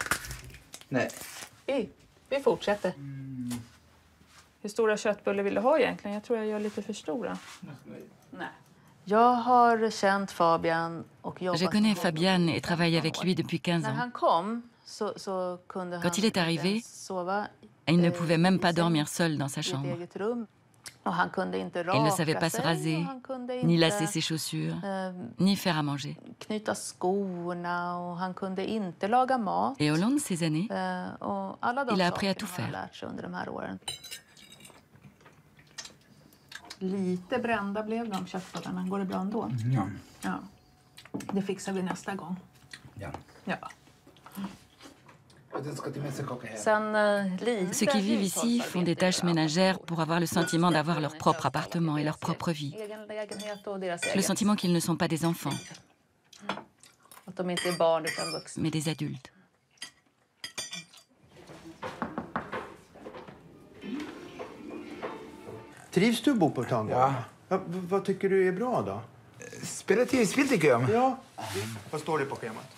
Nej. Vi fortsätter. Hur stora köttbullar vill du ha egentligen? Jag tror jag gör lite för stora. Nej. Je connais Fabian et travaille avec lui depuis 15 ans. Quand il est arrivé, il ne pouvait même pas dormir seul dans sa chambre. Il ne savait pas se raser, ni lasser ses chaussures, ni faire à manger. Et au long de ces années, il a appris à tout faire. Lite brända blev de köttbullarna. Går det bra ändå? Ja. Ja. Det fixar vi nästa gång. Ja. Ja. Ceux qui vivent ici font des tâches ménagères pour avoir le sentiment d'avoir leur propre appartement et leur propre vie. Le sentiment qu'ils ne sont pas des enfants, mais des adultes. Trivs du bo på Tangården? Ja. Vad tycker du är bra då? Spela tv-spel tycker jag. Ja. Vad står det på schemat?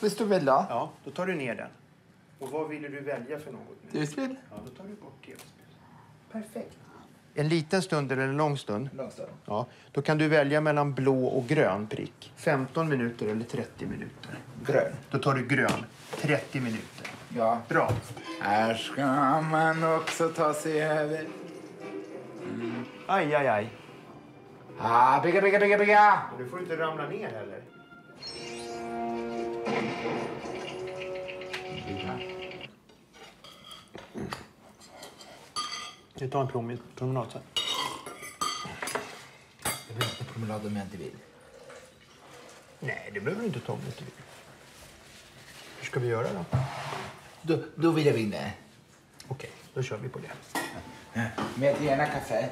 Det står Bella. Ja, då tar du ner den. Och vad ville du välja för något? Tv-spel? Ja, då tar du bort tv-spel. Perfekt. En liten stund eller en lång stund? Lång stund. Ja, då kan du välja mellan blå och grön prick. 15 minuter eller 30 minuter. Grön. Då tar du grön. 30 minuter. Ja. Bra. Här ska man också ta sig över. Aj, aj, aj. Bygga. Du får inte ramla ner heller. Vi tar en promenad sen. Jag vill inte promenad om jag inte vill. Nej, det behöver du inte ta om du inte vill. Hur ska vi göra då? Då vill jag vinna. Okej, då kör vi på det. Med gärna kaffe.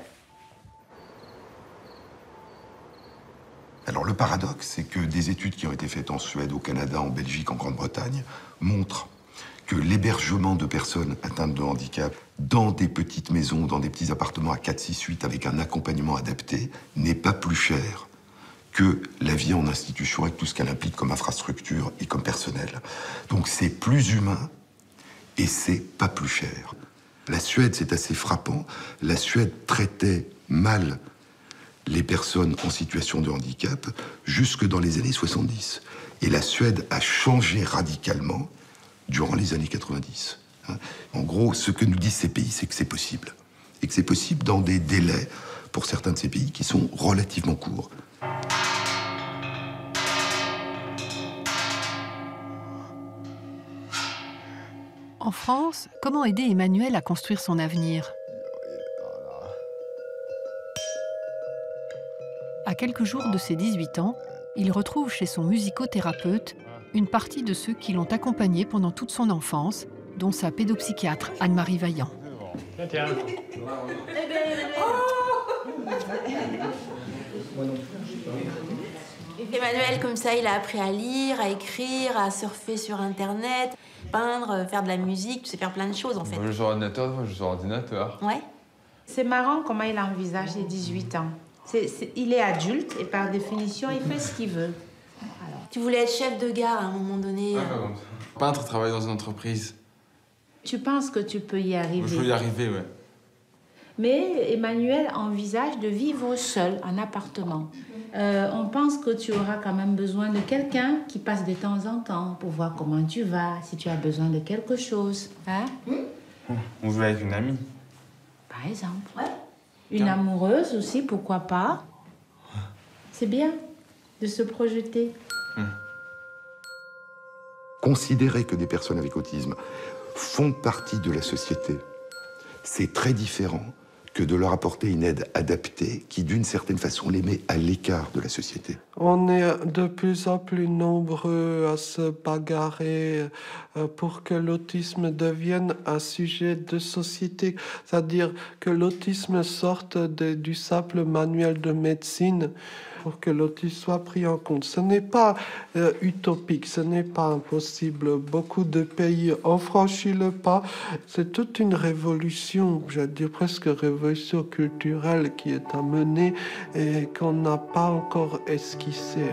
Alors le paradoxe, c'est que des études qui ont été faites en Suède, au Canada, en Belgique, en Grande-Bretagne, montrent que l'hébergement de personnes atteintes de handicap dans des petites maisons, dans des petits appartements à 4, 6, 8, avec un accompagnement adapté, n'est pas plus cher que la vie en institution avec tout ce qu'elle implique comme infrastructure et comme personnel. Donc c'est plus humain et c'est pas plus cher. La Suède, c'est assez frappant, la Suède traitait mal les personnes en situation de handicap jusque dans les années 70. Et la Suède a changé radicalement durant les années 90. En gros, ce que nous disent ces pays, c'est que c'est possible. Et que c'est possible dans des délais, pour certains de ces pays, qui sont relativement courts. En France, comment aider Emmanuel à construire son avenir? À quelques jours de ses 18 ans, il retrouve chez son musicothérapeute une partie de ceux qui l'ont accompagné pendant toute son enfance, dont sa pédopsychiatre Anne-Marie Vaillant. Emmanuel, comme ça, il a appris à lire, à écrire, à surfer sur Internet, peindre, faire de la musique, tu sais faire plein de choses en fait. Moi, je joue sur ordinateur, Ouais. C'est marrant comment il envisage les 18 ans. Il est adulte et par définition, il fait ce qu'il veut. Alors, tu voulais être chef de gare à un moment donné. Peintre, travaille dans une entreprise. Tu penses que tu peux y arriver? Je peux y arriver, ouais. Mais Emmanuel envisage de vivre seul en appartement. On pense que tu auras quand même besoin de quelqu'un qui passe de temps en temps pour voir comment tu vas, si tu as besoin de quelque chose. Hein? On veut avec une amie. Par exemple. Ouais. Une amoureuse aussi, pourquoi pas? C'est bien de se projeter. Considérer que des personnes avec autisme font partie de la société, c'est très différent que de leur apporter une aide adaptée qui, d'une certaine façon, les met à l'écart de la société. On est de plus en plus nombreux à se bagarrer pour que l'autisme devienne un sujet de société, c'est-à-dire que l'autisme sorte du simple manuel de médecine pour que l'autisme soit pris en compte. Ce n'est pas utopique, ce n'est pas impossible. Beaucoup de pays ont franchi le pas. C'est toute une révolution, j'allais dire presque révolution culturelle qui est à mener et qu'on n'a pas encore esquissée.